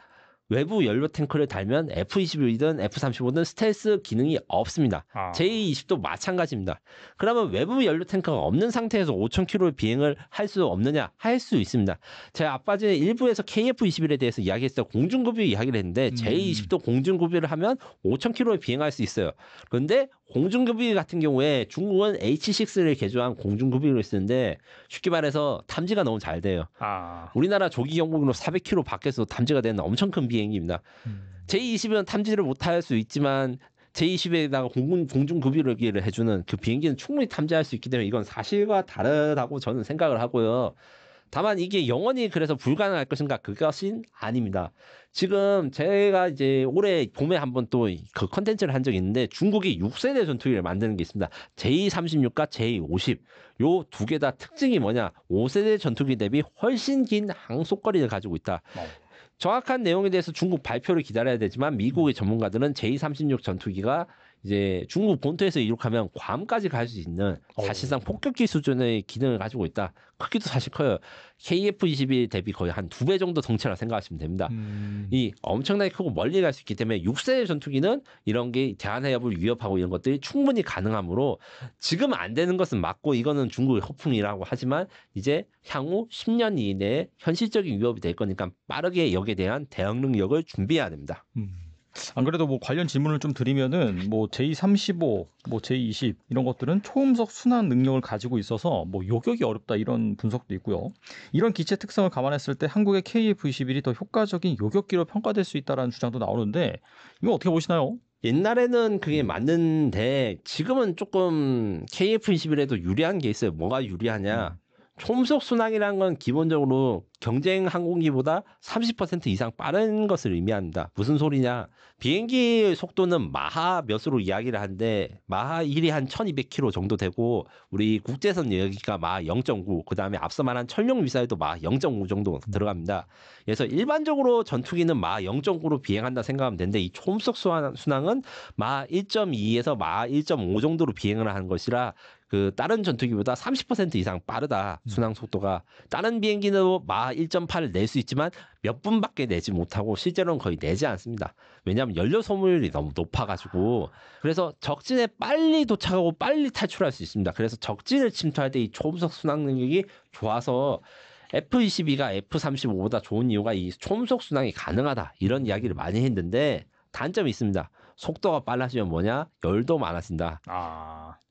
외부 연료 탱크를 달면 F-22든 F-35든 스텔스 기능이 없습니다. J-20도 마찬가지입니다. 그러면 외부 연료 탱크가 없는 상태에서 5,000km 비행을 할 수 없느냐? 할 수 있습니다. 제가 아까 전에 일부에서 KF-21에 대해서 이야기했을 때 공중급유 이야기를 했는데 J-20도 공중급유를 하면 5,000km를 비행할 수 있어요. 그런데 공중급유 같은 경우에 중국은 H6를 개조한 공중급유를 쓰는데 쉽게 말해서 탐지가 너무 잘 돼요. 우리나라 조기 경보기로 400km 밖에서 탐지가 되는 엄청 큰 비행기입니다. J-20은 탐지를 못할 수 있지만 J-20에다가 공중급유를 해주는 그 비행기는 충분히 탐지할 수 있기 때문에 이건 사실과 다르다고 저는 생각을 하고요. 다만 이게 영원히 그래서 불가능할 것인가? 그것은 아닙니다. 지금 제가 이제 올해 봄에 한번 또 그 컨텐츠를 한 적이 있는데 중국이 6세대 전투기를 만드는 게 있습니다. J-36과 J-50. 요 두 개 다 특징이 뭐냐? 5세대 전투기 대비 훨씬 긴 항속거리를 가지고 있다. 정확한 내용에 대해서 중국 발표를 기다려야 되지만 미국의 전문가들은 J-36 전투기가 이제 중국 본토에서 이륙하면 괌까지 갈 수 있는 사실상 폭격기 수준의 기능을 가지고 있다. 크기도 사실 커요. KF-21 대비 거의 한 2배 정도 덩치라 생각하시면 됩니다. 이 엄청나게 크고 멀리 갈 수 있기 때문에 6세대 전투기는 이런 게 대한해협을 위협하고 이런 것들이 충분히 가능하므로 지금 안 되는 것은 맞고 이거는 중국의 허풍이라고 하지만 이제 향후 10년 이내에 현실적인 위협이 될 거니까 빠르게 여기에 대한 대응 능력을 준비해야 됩니다. 안 그래도 뭐 관련 질문을 좀 드리면은 뭐 J-35, 뭐 J-20 이런 것들은 초음속 순항 능력을 가지고 있어서 뭐 요격이 어렵다 이런 분석도 있고요. 이런 기체 특성을 감안했을 때 한국의 KF-21이 더 효과적인 요격기로 평가될 수 있다라는 주장도 나오는데 이거 어떻게 보시나요? 옛날에는 그게 맞는데 지금은 조금 KF-21에도 유리한 게 있어요. 뭐가 유리하냐? 초음속 순항이라는 건 기본적으로 경쟁 항공기보다 30% 이상 빠른 것을 의미합니다. 무슨 소리냐? 비행기 속도는 마하 몇으로 이야기를 하는데 마하 1이 한 1200km 정도 되고 우리 국제선 여기가 마하 0.9 그다음에 앞서 말한 천룡 미사일도 마하 0.5 정도 들어갑니다. 그래서 일반적으로 전투기는 마하 0.9로 비행한다 생각하면 되는데 이 초음속 순항은 마하 1.2에서 마하 1.5 정도로 비행을 하는 것이라 그 다른 전투기보다 30% 이상 빠르다. 순항 속도가. 다른 비행기는 마하 1.8을 낼 수 있지만 몇 분밖에 내지 못하고 실제로는 거의 내지 않습니다. 왜냐하면 연료 소모율이 너무 높아가지고 그래서 적진에 빨리 도착하고 빨리 탈출할 수 있습니다. 그래서 적진을 침투할 때 이 초음속 순항 능력이 좋아서 F-22가 F-35보다 좋은 이유가 이 초음속 순항이 가능하다. 이런 이야기를 많이 했는데 단점이 있습니다. 속도가 빨라지면 뭐냐? 열도 많아진다.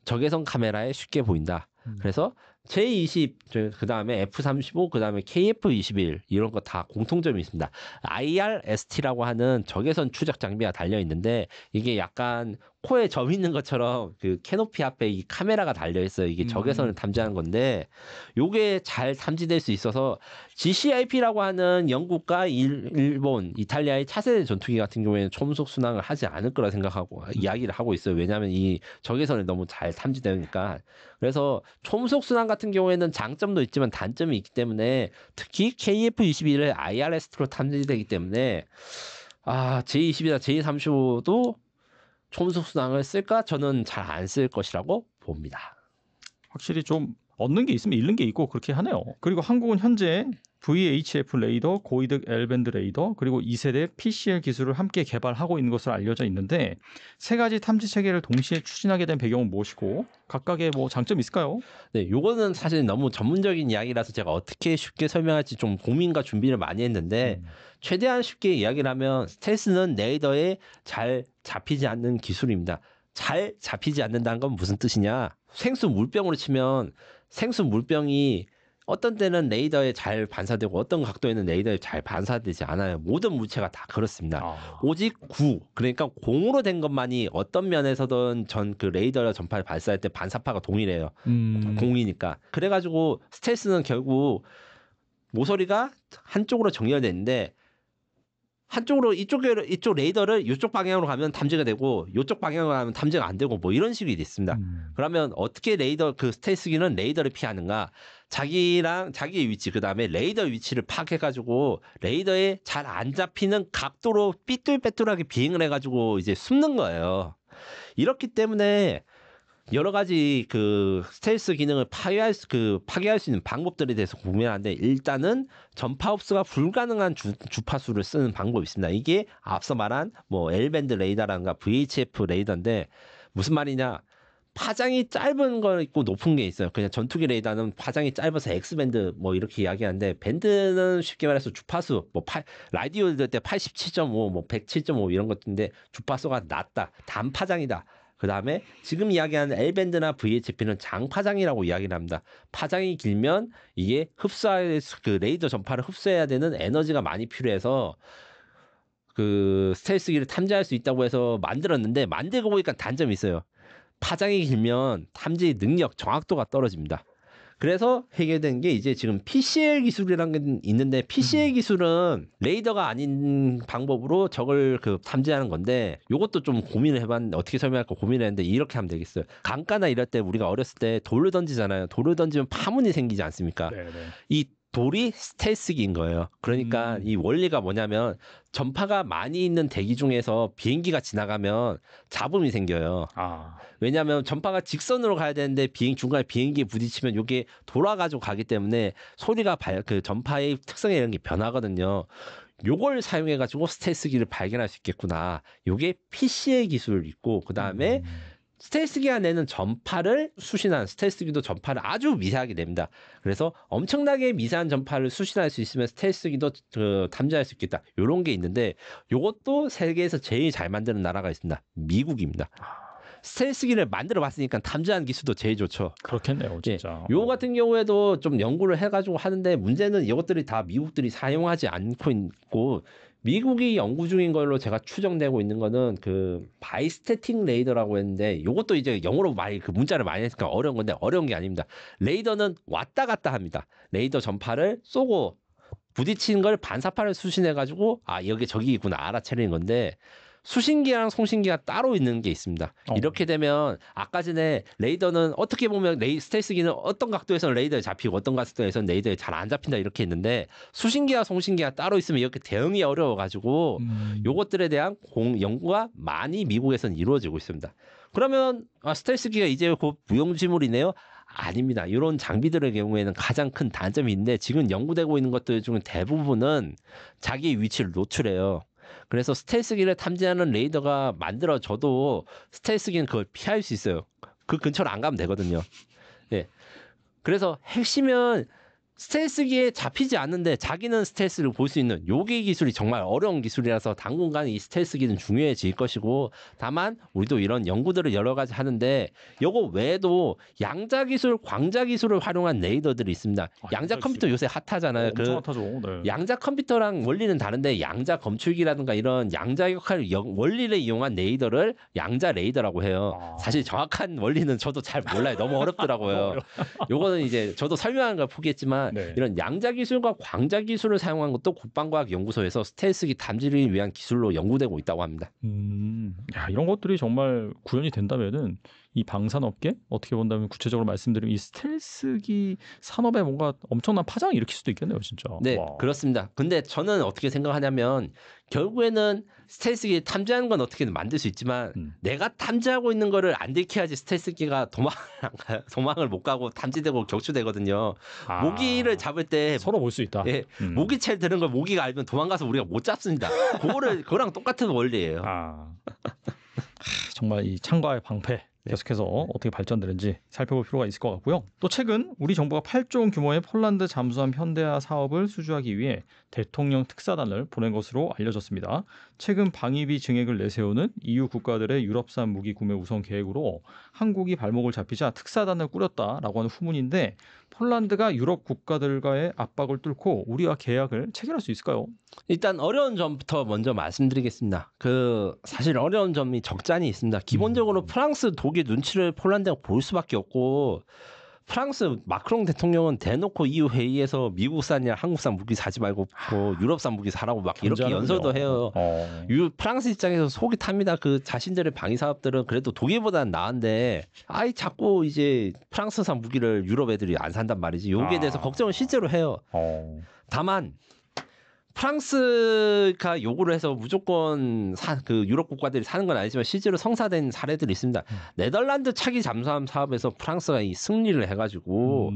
적외선 카메라에 쉽게 보인다. 그래서 J-20, 그 다음에 F-35, 그 다음에 KF-21 이런 거 다 공통점이 있습니다. IRST라고 하는 적외선 추적 장비가 달려 있는데 이게 약간 코에 점 있는 것처럼 그 캐노피 앞에 이 카메라가 달려 있어요. 이게 적외선을 탐지하는 건데 요게 잘 탐지될 수 있어서 GCIP라고 하는 영국과 일본, 이탈리아의 차세대 전투기 같은 경우에는 초음속 순항을 하지 않을 거라 생각하고 이야기를 하고 있어요. 왜냐하면 이 적외선을 너무 잘 탐지되니까. 그래서 초음속 순항 같은 경우에는 장점도 있지만 단점이 있기 때문에 특히 KF-21을 IRST로 탐지되기 때문에 J-20이나 J-35도 초음속 순항을 쓸까? 저는 잘 안 쓸 것이라고 봅니다. 확실히 좀 얻는 게 있으면 잃는 게 있고 그렇게 하네요. 그리고 한국은 현재 VHF 레이더, 고이득 L밴드 레이더, 그리고 2세대 PCL 기술을 함께 개발하고 있는 것으로 알려져 있는데 세 가지 탐지 체계를 동시에 추진하게 된 배경은 무엇이고 각각의 뭐 장점이 있을까요? 네, 요거는 사실 너무 전문적인 이야기라서 제가 어떻게 쉽게 설명할지 좀 고민과 준비를 많이 했는데 최대한 쉽게 이야기를 하면 스텔스는 레이더에 잘 잡히지 않는 기술입니다. 잘 잡히지 않는다는 건 무슨 뜻이냐? 생수 물병으로 치면 생수 물병이 어떤 때는 레이더에 잘 반사되고 어떤 각도에는 레이더에 잘 반사되지 않아요. 모든 물체가 다 그렇습니다. 오직 그러니까 공으로 된 것만이 어떤 면에서든 그 레이더나 전파를 발사할 때 반사파가 동일해요. 공이니까. 그래가지고 스텔스는 결국 모서리가 한쪽으로 정렬되는데 한쪽으로 이쪽 레이더를 이쪽 방향으로 가면 탐지가 되고 이쪽 방향으로 가면 탐지가 안 되고 뭐 이런 식이 있습니다. 그러면 어떻게 그 스텔스기는 레이더를 피하는가? 자기의 위치 그다음에 레이더 위치를 파악해가지고 레이더에 잘 안 잡히는 각도로 삐뚤빼뚤하게 비행을 해가지고 이제 숨는 거예요. 이렇기 때문에 여러 가지 그 스텔스 기능을 파괴할 수 있는 방법들에 대해서 고민하는데 일단은 전파 흡수가 불가능한 주파수를 쓰는 방법이 있습니다. 이게 앞서 말한 뭐 L밴드 레이더라든가 VHF 레이더인데 무슨 말이냐? 파장이 짧은 거 있고 높은 게 있어요. 그냥 전투기 레이더는 파장이 짧아서 X밴드 뭐 이렇게 이야기하는데 밴드는 쉽게 말해서 주파수 뭐 라디오 들 때 87.5, 뭐 107.5 이런 것인데 주파수가 낮다, 단파장이다. 그 다음에 지금 이야기하는 L밴드나 VHP는 장파장이라고 이야기를 합니다. 파장이 길면 이게 그 레이더 전파를 흡수해야 되는 에너지가 많이 필요해서 그 스텔스기를 탐지할 수 있다고 해서 만들었는데 만들고 보니까 단점이 있어요. 파장이 길면 탐지 능력, 정확도가 떨어집니다. 그래서 해결된 게 이제 지금 PCL 기술이라는 게 있는데 PCL 기술은 레이더가 아닌 방법으로 적을 탐지하는 건데 이것도 좀 고민을 해봤는데 어떻게 설명할까 고민을 했는데 이렇게 하면 되겠어요. 강가나 이럴 때 우리가 어렸을 때 돌을 던지잖아요. 돌을 던지면 파문이 생기지 않습니까? 네네. 이 돌이 스텔스기인 거예요. 그러니까 이 원리가 뭐냐면 전파가 많이 있는 대기 중에서 비행기가 지나가면 잡음이 생겨요. 왜냐하면 전파가 직선으로 가야 되는데 중간에 비행기에 부딪히면 이게 돌아가지고 가기 때문에 소리가 그 전파의 특성에 이런 게 변하거든요. 요걸 사용해가지고 스텔스기를 발견할 수 있겠구나. 요게 PCA 기술 있고 그 다음에 스텔스기가 내는 전파를 수신한 스텔스기도 전파를 아주 미세하게 냅니다. 그래서 엄청나게 미세한 전파를 수신할 수 있으면 스텔스기도 탐지할 수 있겠다. 이런 게 있는데 이것도 세계에서 제일 잘 만드는 나라가 있습니다. 미국입니다. 스텔스기를 만들어 봤으니까 탐지하는 기술도 제일 좋죠. 그렇겠네요, 진짜. 요 같은 경우에도 좀 연구를 해가지고 하는데 문제는 이것들이 다 미국들이 사용하지 않고 있고 미국이 연구 중인 걸로 제가 추정되고 있는 거는 그 바이스태틱 레이더라고 했는데 이것도 이제 영어로 많이 그 문자를 많이 했으니까 어려운 건데 어려운 게 아닙니다. 레이더는 왔다 갔다 합니다. 레이더 전파를 쏘고 부딪히는 걸 반사파를 수신해가지고 여기 저기 있구나 알아차리는 건데 수신기랑 송신기가 따로 있는 게 있습니다. 이렇게 되면 아까 전에 레이더는 어떻게 보면 스텔스기는 어떤 각도에서는 레이더에 잡히고 어떤 각도에서는 레이더에 잘 안 잡힌다 이렇게 있는데 수신기와 송신기가 따로 있으면 이렇게 대응이 어려워가지고 요것들에 대한 연구가 많이 미국에서는 이루어지고 있습니다. 그러면 스텔스기가 이제 곧 무용지물이네요? 아닙니다. 이런 장비들의 경우에는 가장 큰 단점이 있는데 지금 연구되고 있는 것들 중 대부분은 자기의 위치를 노출해요. 그래서 스텔스기를 탐지하는 레이더가 만들어져도 스텔스기는 그걸 피할 수 있어요. 그 근처로 안 가면 되거든요. 예. 그래서 핵심은 스텔스기에 잡히지 않는데 자기는 스텔스를 볼 수 있는 요기 기술이 정말 어려운 기술이라서 당분간 이 스텔스기는 중요해질 것이고 다만 우리도 이런 연구들을 여러 가지 하는데 요거 외에도 양자 기술, 광자 기술을 활용한 레이더들이 있습니다. 양자 컴퓨터 요새 핫하잖아요. 엄청 핫하죠. 네. 양자 컴퓨터랑 원리는 다른데 양자 검출기라든가 이런 양자 역할 원리를 이용한 레이더를 양자 레이더라고 해요. 사실 정확한 원리는 저도 잘 몰라요. 너무 어렵더라고요. 요거는 이제 저도 설명하는 걸 포기했지만 이런 양자 기술과 광자 기술을 사용한 것도 국방과학연구소에서 스텔스기 탐지를 위한 기술로 연구되고 있다고 합니다. 야, 이런 것들이 정말 구현이 된다면은 이 방산업계 어떻게 본다면 구체적으로 말씀드리면 이 스텔스기 산업에 뭔가 엄청난 파장을 일으킬 수도 있겠네요, 진짜. 네, 와. 그렇습니다. 근데 저는 어떻게 생각하냐면 결국에는 스텔스기 탐지하는 건 어떻게든 만들 수 있지만 내가 탐지하고 있는 거를 안 들켜야지 스텔스기가 도망을 못 가고 탐지되고 격추되거든요. 모기를 잡을 때 서로 볼 수 있다. 예, 모기채 드는 걸 모기가 알면 도망가서 우리가 못 잡습니다. 그거랑 똑같은 원리예요. 정말 이 창과의 방패 계속해서 어떻게 발전되는지 살펴볼 필요가 있을 것 같고요. 또 최근 우리 정부가 8조 원 규모의 폴란드 잠수함 현대화 사업을 수주하기 위해 대통령 특사단을 보낸 것으로 알려졌습니다. 최근 방위비 증액을 내세우는 EU 국가들의 유럽산 무기 구매 우선 계획으로 한국이 발목을 잡히자 특사단을 꾸렸다라고 하는 후문인데 폴란드가 유럽 국가들과의 압박을 뚫고 우리와 계약을 체결할 수 있을까요? 일단 어려운 점부터 먼저 말씀드리겠습니다. 사실 어려운 점이 적잖이 있습니다. 기본적으로 프랑스, 독일 눈치를 폴란드가 볼 수밖에 없고, 프랑스 마크롱 대통령은 대놓고 EU 회의에서 미국산이나 한국산 무기 사지 말고 유럽산 무기 사라고 막 이렇게 연설도 해요. 프랑스 입장에서 속이 탑니다. 그 자신들의 방위 사업들은 그래도 독일보다는 나은데 자꾸 이제 프랑스산 무기를 유럽 애들이 안 산단 말이지. 여기에 대해서 걱정을 실제로 해요. 다만 프랑스가 요구를 해서 무조건 유럽 국가들이 사는 건 아니지만 실제로 성사된 사례들이 있습니다. 네덜란드 차기 잠수함 사업에서 프랑스가 이 승리를 해가지고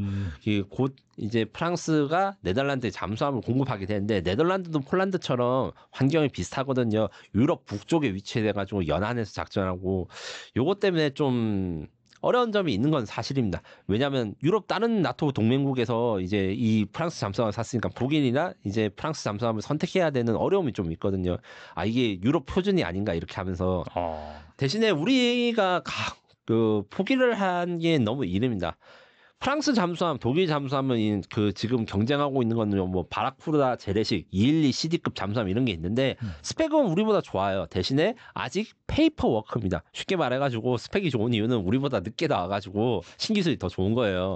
곧 이제 프랑스가 네덜란드에 잠수함을 공급하게 되는데 네덜란드도 폴란드처럼 환경이 비슷하거든요. 유럽 북쪽에 위치해가지고 연안에서 작전하고 요것 때문에 좀 어려운 점이 있는 건 사실입니다. 왜냐하면 유럽 다른 나토 동맹국에서 이제 이 프랑스 잠수함을 샀으니까 독일이나 이제 프랑스 잠수함을 선택해야 되는 어려움이 좀 있거든요. 이게 유럽 표준이 아닌가 이렇게 하면서 대신에 우리가 포기를 한 게 너무 이릅니다. 프랑스 잠수함, 독일 잠수함은 지금 경쟁하고 있는 거는 뭐 바라쿠다, 재래식, 212 CD급 잠수함 이런 게 있는데 스펙은 우리보다 좋아요. 대신에 아직 페이퍼 워크입니다. 쉽게 말해가지고 스펙이 좋은 이유는 우리보다 늦게 나와가지고 신기술이 더 좋은 거예요.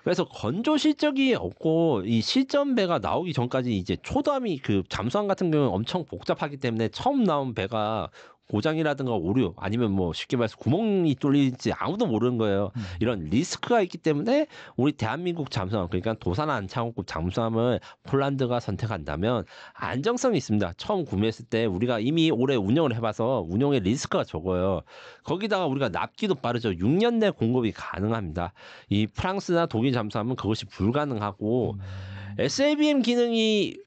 그래서 건조 실적이 없고 이 실전배가 나오기 전까지 이제 초도함이 잠수함 같은 경우는 엄청 복잡하기 때문에 처음 나온 배가 고장이라든가 오류 아니면 뭐 쉽게 말해서 구멍이 뚫릴지 아무도 모르는 거예요. 이런 리스크가 있기 때문에 우리 대한민국 잠수함 그러니까 도산 안창호급 잠수함을 폴란드가 선택한다면 안정성이 있습니다. 처음 구매했을 때 우리가 이미 오래 운영을 해봐서 운영의 리스크가 적어요. 거기다가 우리가 납기도 빠르죠. 6년 내 공급이 가능합니다. 이 프랑스나 독일 잠수함은 그것이 불가능하고 SABM 기능이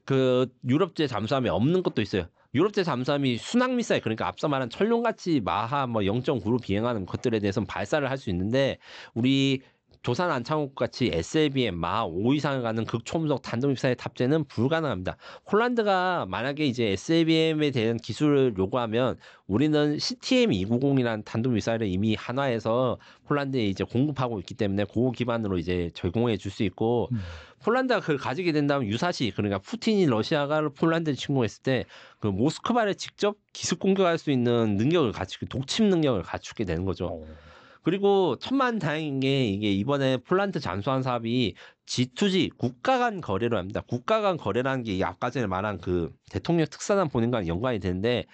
유럽제 잠수함에 없는 것도 있어요. 유럽제 잠수함이 순항 미사일 그러니까 앞서 말한 천룡같이 마하 0.9로 비행하는 것들에 대해서는 발사를 할 수 있는데 우리 조산 안창호급 같이 SLBM 마하 5 이상을 가는 극초음속 탄도미사일 탑재는 불가능합니다. 폴란드가 만약에 이제 SLBM에 대한 기술을 요구하면 우리는 CTM-290이라는 탄도미사일을 이미 한화해서 폴란드에 이제 공급하고 있기 때문에 그거 기반으로 이제 제공해 줄 수 있고 폴란드가 그걸 가지게 된다면 유사시 그러니까 푸틴이 러시아가 폴란드를 침공했을 때 모스크바를 직접 기습 공격할 수 있는 능력을 갖추게 독침 능력을 갖추게 되는 거죠. 그리고 천만다행인 게 이게 이번에 폴란드 잠수함 사업이 G2G 국가 간 거래로 합니다. 국가 간 거래라는 게 아까 전에 말한 대통령 특사단 보낸 거랑 연관이 되는데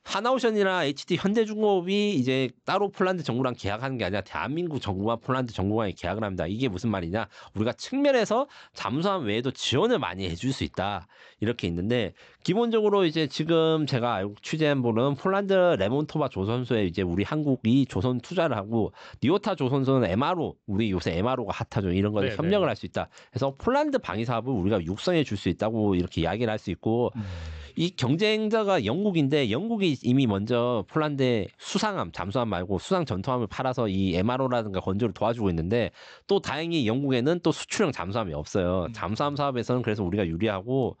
하나오션이나 HD 현대중공업이 이제 따로 폴란드 정부랑 계약하는 게 아니라 대한민국 정부와 폴란드 정부와의 계약을 합니다. 이게 무슨 말이냐? 우리가 측면에서 잠수함 외에도 지원을 많이 해줄 수 있다. 이렇게 있는데 기본적으로 이제 지금 제가 알고 취재한 바로는 폴란드 레몬토바 조선소에 이제 우리 한국이 조선 투자를 하고 니오타 조선소는 MRO 우리 요새 MRO가 핫하죠. 이런 거에 협력을 할 수 있다. 그래서 폴란드 방위 사업을 우리가 육성해 줄 수 있다고 이렇게 이야기를 할 수 있고 이 경쟁자가 영국인데 영국이 이미 먼저 폴란드에 수상함, 잠수함 말고 수상 전투함을 팔아서 이 MRO라든가 건조를 도와주고 있는데 또 다행히 영국에는 또 수출형 잠수함이 없어요. 잠수함 사업에서는 그래서 우리가 유리하고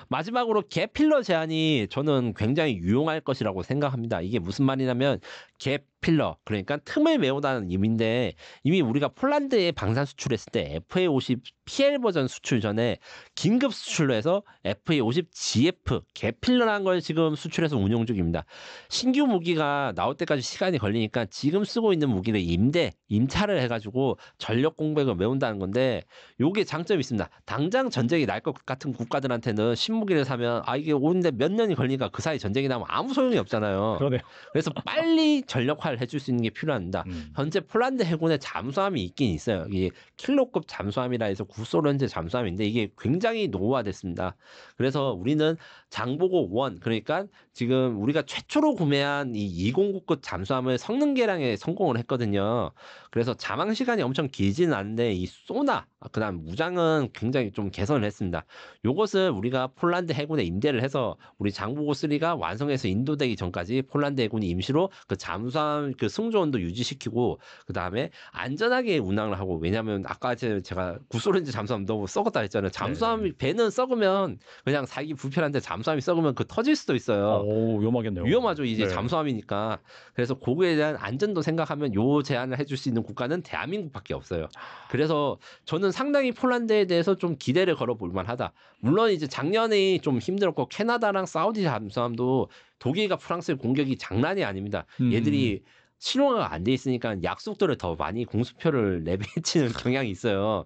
마지막으로 갭필러 제한이 저는 굉장히 유용할 것이라고 생각합니다. 이게 무슨 말이냐면 갭필러 그러니까 틈을 메우다는 의미인데 이미 우리가 폴란드에 방산 수출했을 때 FA50 PL 버전 수출 전에 긴급 수출로 해서 FA50 GF 갭필러라는 걸 지금 수출해서 운용 중입니다. 신규 무기가 나올 때까지 시간이 걸리니까 지금 쓰고 있는 무기를 임차를 해가지고 전력 공백을 메운다는 건데 요게 장점이 있습니다. 당장 전쟁이 날 것 같은 국가들한테는 신무기를 사면 이게 오는데 몇 년이 걸리니까 그 사이 전쟁이 나면 아무 소용이 없잖아요. 그러네요. 그래서 빨리 전력화를 해줄 수 있는 게 필요합니다. 현재 폴란드 해군에 잠수함이 있긴 있어요. 이게 킬로급 잠수함이라 해서 구소련제 잠수함인데 이게 굉장히 노후화됐습니다. 그래서 우리는 장보고 1 그러니까 지금 우리가 최초로 구매한 이 209급 잠수함을 성능 개량에 성공을 했거든요. 그래서 잠항 시간이 엄청 길지는 않은데 이 소나 그다음 무장은 굉장히 좀 개선을 했습니다. 요것을 우리가 폴란드 해군에 임대를 해서 우리 장보고 3가 완성해서 인도되기 전까지 폴란드 해군이 임시로 그 잠 잠수함 그 승조원도 유지시키고 그다음에 안전하게 운항을 하고 왜냐하면 아까 제가 구소련제 잠수함 너무 썩었다 했잖아요. 잠수함이 배는 썩으면 그냥 살기 불편한데 잠수함이 썩으면 그 터질 수도 있어요. 오, 위험하겠네요. 위험하죠. 이제 네. 잠수함이니까. 그래서 그거에 대한 안전도 생각하면 요 제안을 해줄 수 있는 국가는 대한민국밖에 없어요. 그래서 저는 상당히 폴란드에 대해서 좀 기대를 걸어볼 만하다. 물론 이제 작년에 좀 힘들었고 캐나다랑 사우디 잠수함도 독일과 프랑스의 공격이 장난이 아닙니다. 얘들이 실용화가 안 돼 있으니까 약속들을 더 많이 공수표를 내비치는 경향이 있어요.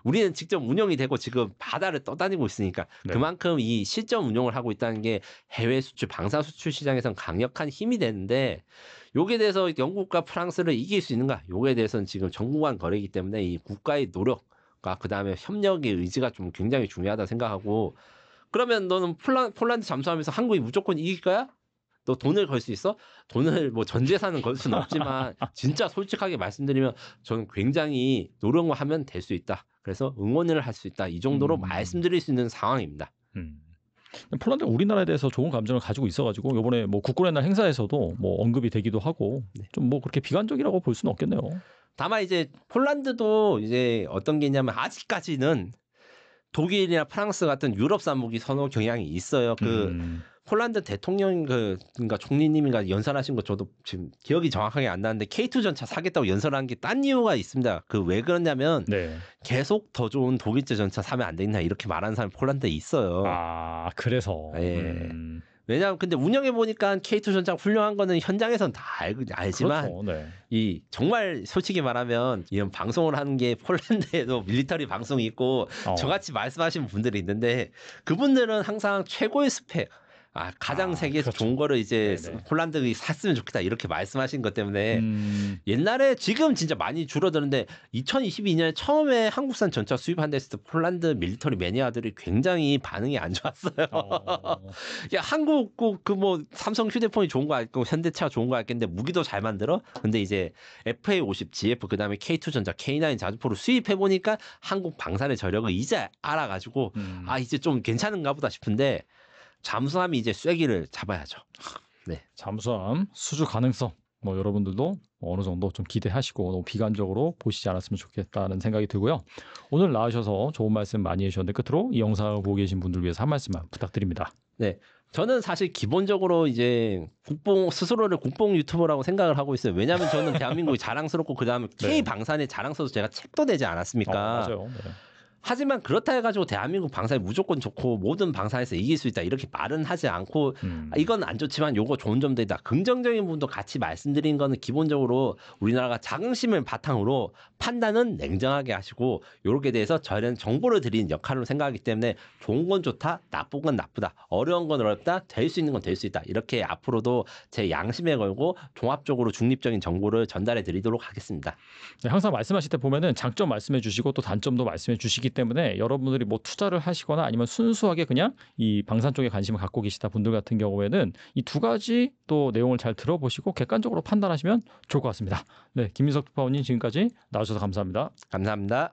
우리는 직접 운영이 되고 지금 바다를 떠다니고 있으니까 네. 그만큼 이 실전 운영을 하고 있다는 게 해외 수출, 방사 수출 시장에선 강력한 힘이 되는데 요게 대해서 영국과 프랑스를 이길 수 있는가? 요게 대해서는 지금 정부간 거래이기 때문에 이 국가의 노력과 그다음에 협력의 의지가 좀 굉장히 중요하다 생각하고 그러면 너는 폴란드 잠수함에서 한국이 무조건 이길 거야? 너 돈을 걸 수 있어? 돈을 뭐 전 재산은 걸 수는 없지만 진짜 솔직하게 말씀드리면 저는 굉장히 노력만 하면 될 수 있다. 그래서 응원을 할 수 있다. 이 정도로 말씀드릴 수 있는 상황입니다. 폴란드가 우리나라에 대해서 좋은 감정을 가지고 있어가지고 이번에 뭐 국군의 날 행사에서도 뭐 언급이 되기도 하고 좀 뭐 그렇게 비관적이라고 볼 수는 없겠네요. 다만 이제 폴란드도 이제 어떤 게 있냐면 아직까지는 독일이나 프랑스 같은 유럽산 무기 선호 경향이 있어요. 폴란드 대통령 그러니까 총리님이가 연설하신 거 저도 지금 기억이 정확하게 안 나는데 K2 전차 사겠다고 연설한 게 딴 이유가 있습니다. 그 왜 그러냐면 계속 더 좋은 독일제 전차 사면 안 되겠나 이렇게 말하는 사람이 폴란드에 있어요. 아 그래서. 예. 왜냐하면 근데 운영해 보니까 K2 전차 훌륭한 거는 현장에선 다 알지만 그렇죠. 이 정말 솔직히 말하면 이런 방송을 하는 게 폴란드에도 밀리터리 방송이 있고 저같이 말씀하시는 분들이 있는데 그분들은 항상 최고의 스펙 가장 세계에서 그렇죠. 좋은 거를 이제 폴란드가 샀으면 좋겠다 이렇게 말씀하신 것 때문에 옛날에 지금 진짜 많이 줄어드는데 2022년에 처음에 한국산 전차 수입한다 했을 때 폴란드 밀리터리 매니아들이 굉장히 반응이 안 좋았어요. 야 한국 그 뭐 삼성 휴대폰이 좋은 거 알고 현대차 좋은 거 알겠는데 무기도 잘 만들어? 근데 이제 FA50 GF 그다음에 K2 전차 K9 자주포를 수입해 보니까 한국 방산의 저력을 이제 알아가지고 이제 좀 괜찮은가 보다 싶은데 잠수함이 이제 쐐기를 잡아야죠. 네. 잠수함 수주 가능성 뭐 여러분들도 어느 정도 좀 기대하시고 너무 비관적으로 보시지 않았으면 좋겠다는 생각이 들고요. 오늘 나와주셔서 좋은 말씀 많이 해주셨는데 끝으로 이 영상을 보고 계신 분들 위해서 한 말씀만 부탁드립니다. 네. 저는 사실 기본적으로 이제 스스로를 국뽕 유튜버라고 생각을 하고 있어요. 왜냐하면 저는 대한민국이 자랑스럽고 그다음에 K 방산에 자랑스러워서 제가 책도 내지 않았습니까? 맞아요. 하지만 그렇다 해가지고 대한민국 방산이 무조건 좋고 모든 방산에서 이길 수 있다 이렇게 말은 하지 않고 이건 안 좋지만 요거 좋은 점도 있다. 긍정적인 부분도 같이 말씀드린 거는 기본적으로 우리나라가 자긍심을 바탕으로 판단은 냉정하게 하시고 요렇게 대해서 저는 정보를 드리는 역할로 생각하기 때문에 좋은 건 좋다, 나쁜 건 나쁘다, 어려운 건 어렵다, 될 수 있는 건 될 수 있다. 이렇게 앞으로도 제 양심에 걸고 종합적으로 중립적인 정보를 전달해 드리도록 하겠습니다. 네, 항상 말씀하실 때 보면은 장점 말씀해 주시고 또 단점도 말씀해 주시기 때문에 여러분들이 뭐 투자를 하시거나 아니면 순수하게 그냥 이 방산 쪽에 관심을 갖고 계시다 분들 같은 경우에는 이 두 가지 또 내용을 잘 들어보시고 객관적으로 판단하시면 좋을 것 같습니다. 네, 김민석 특파원님 지금까지 나와주셔서 감사합니다. 감사합니다.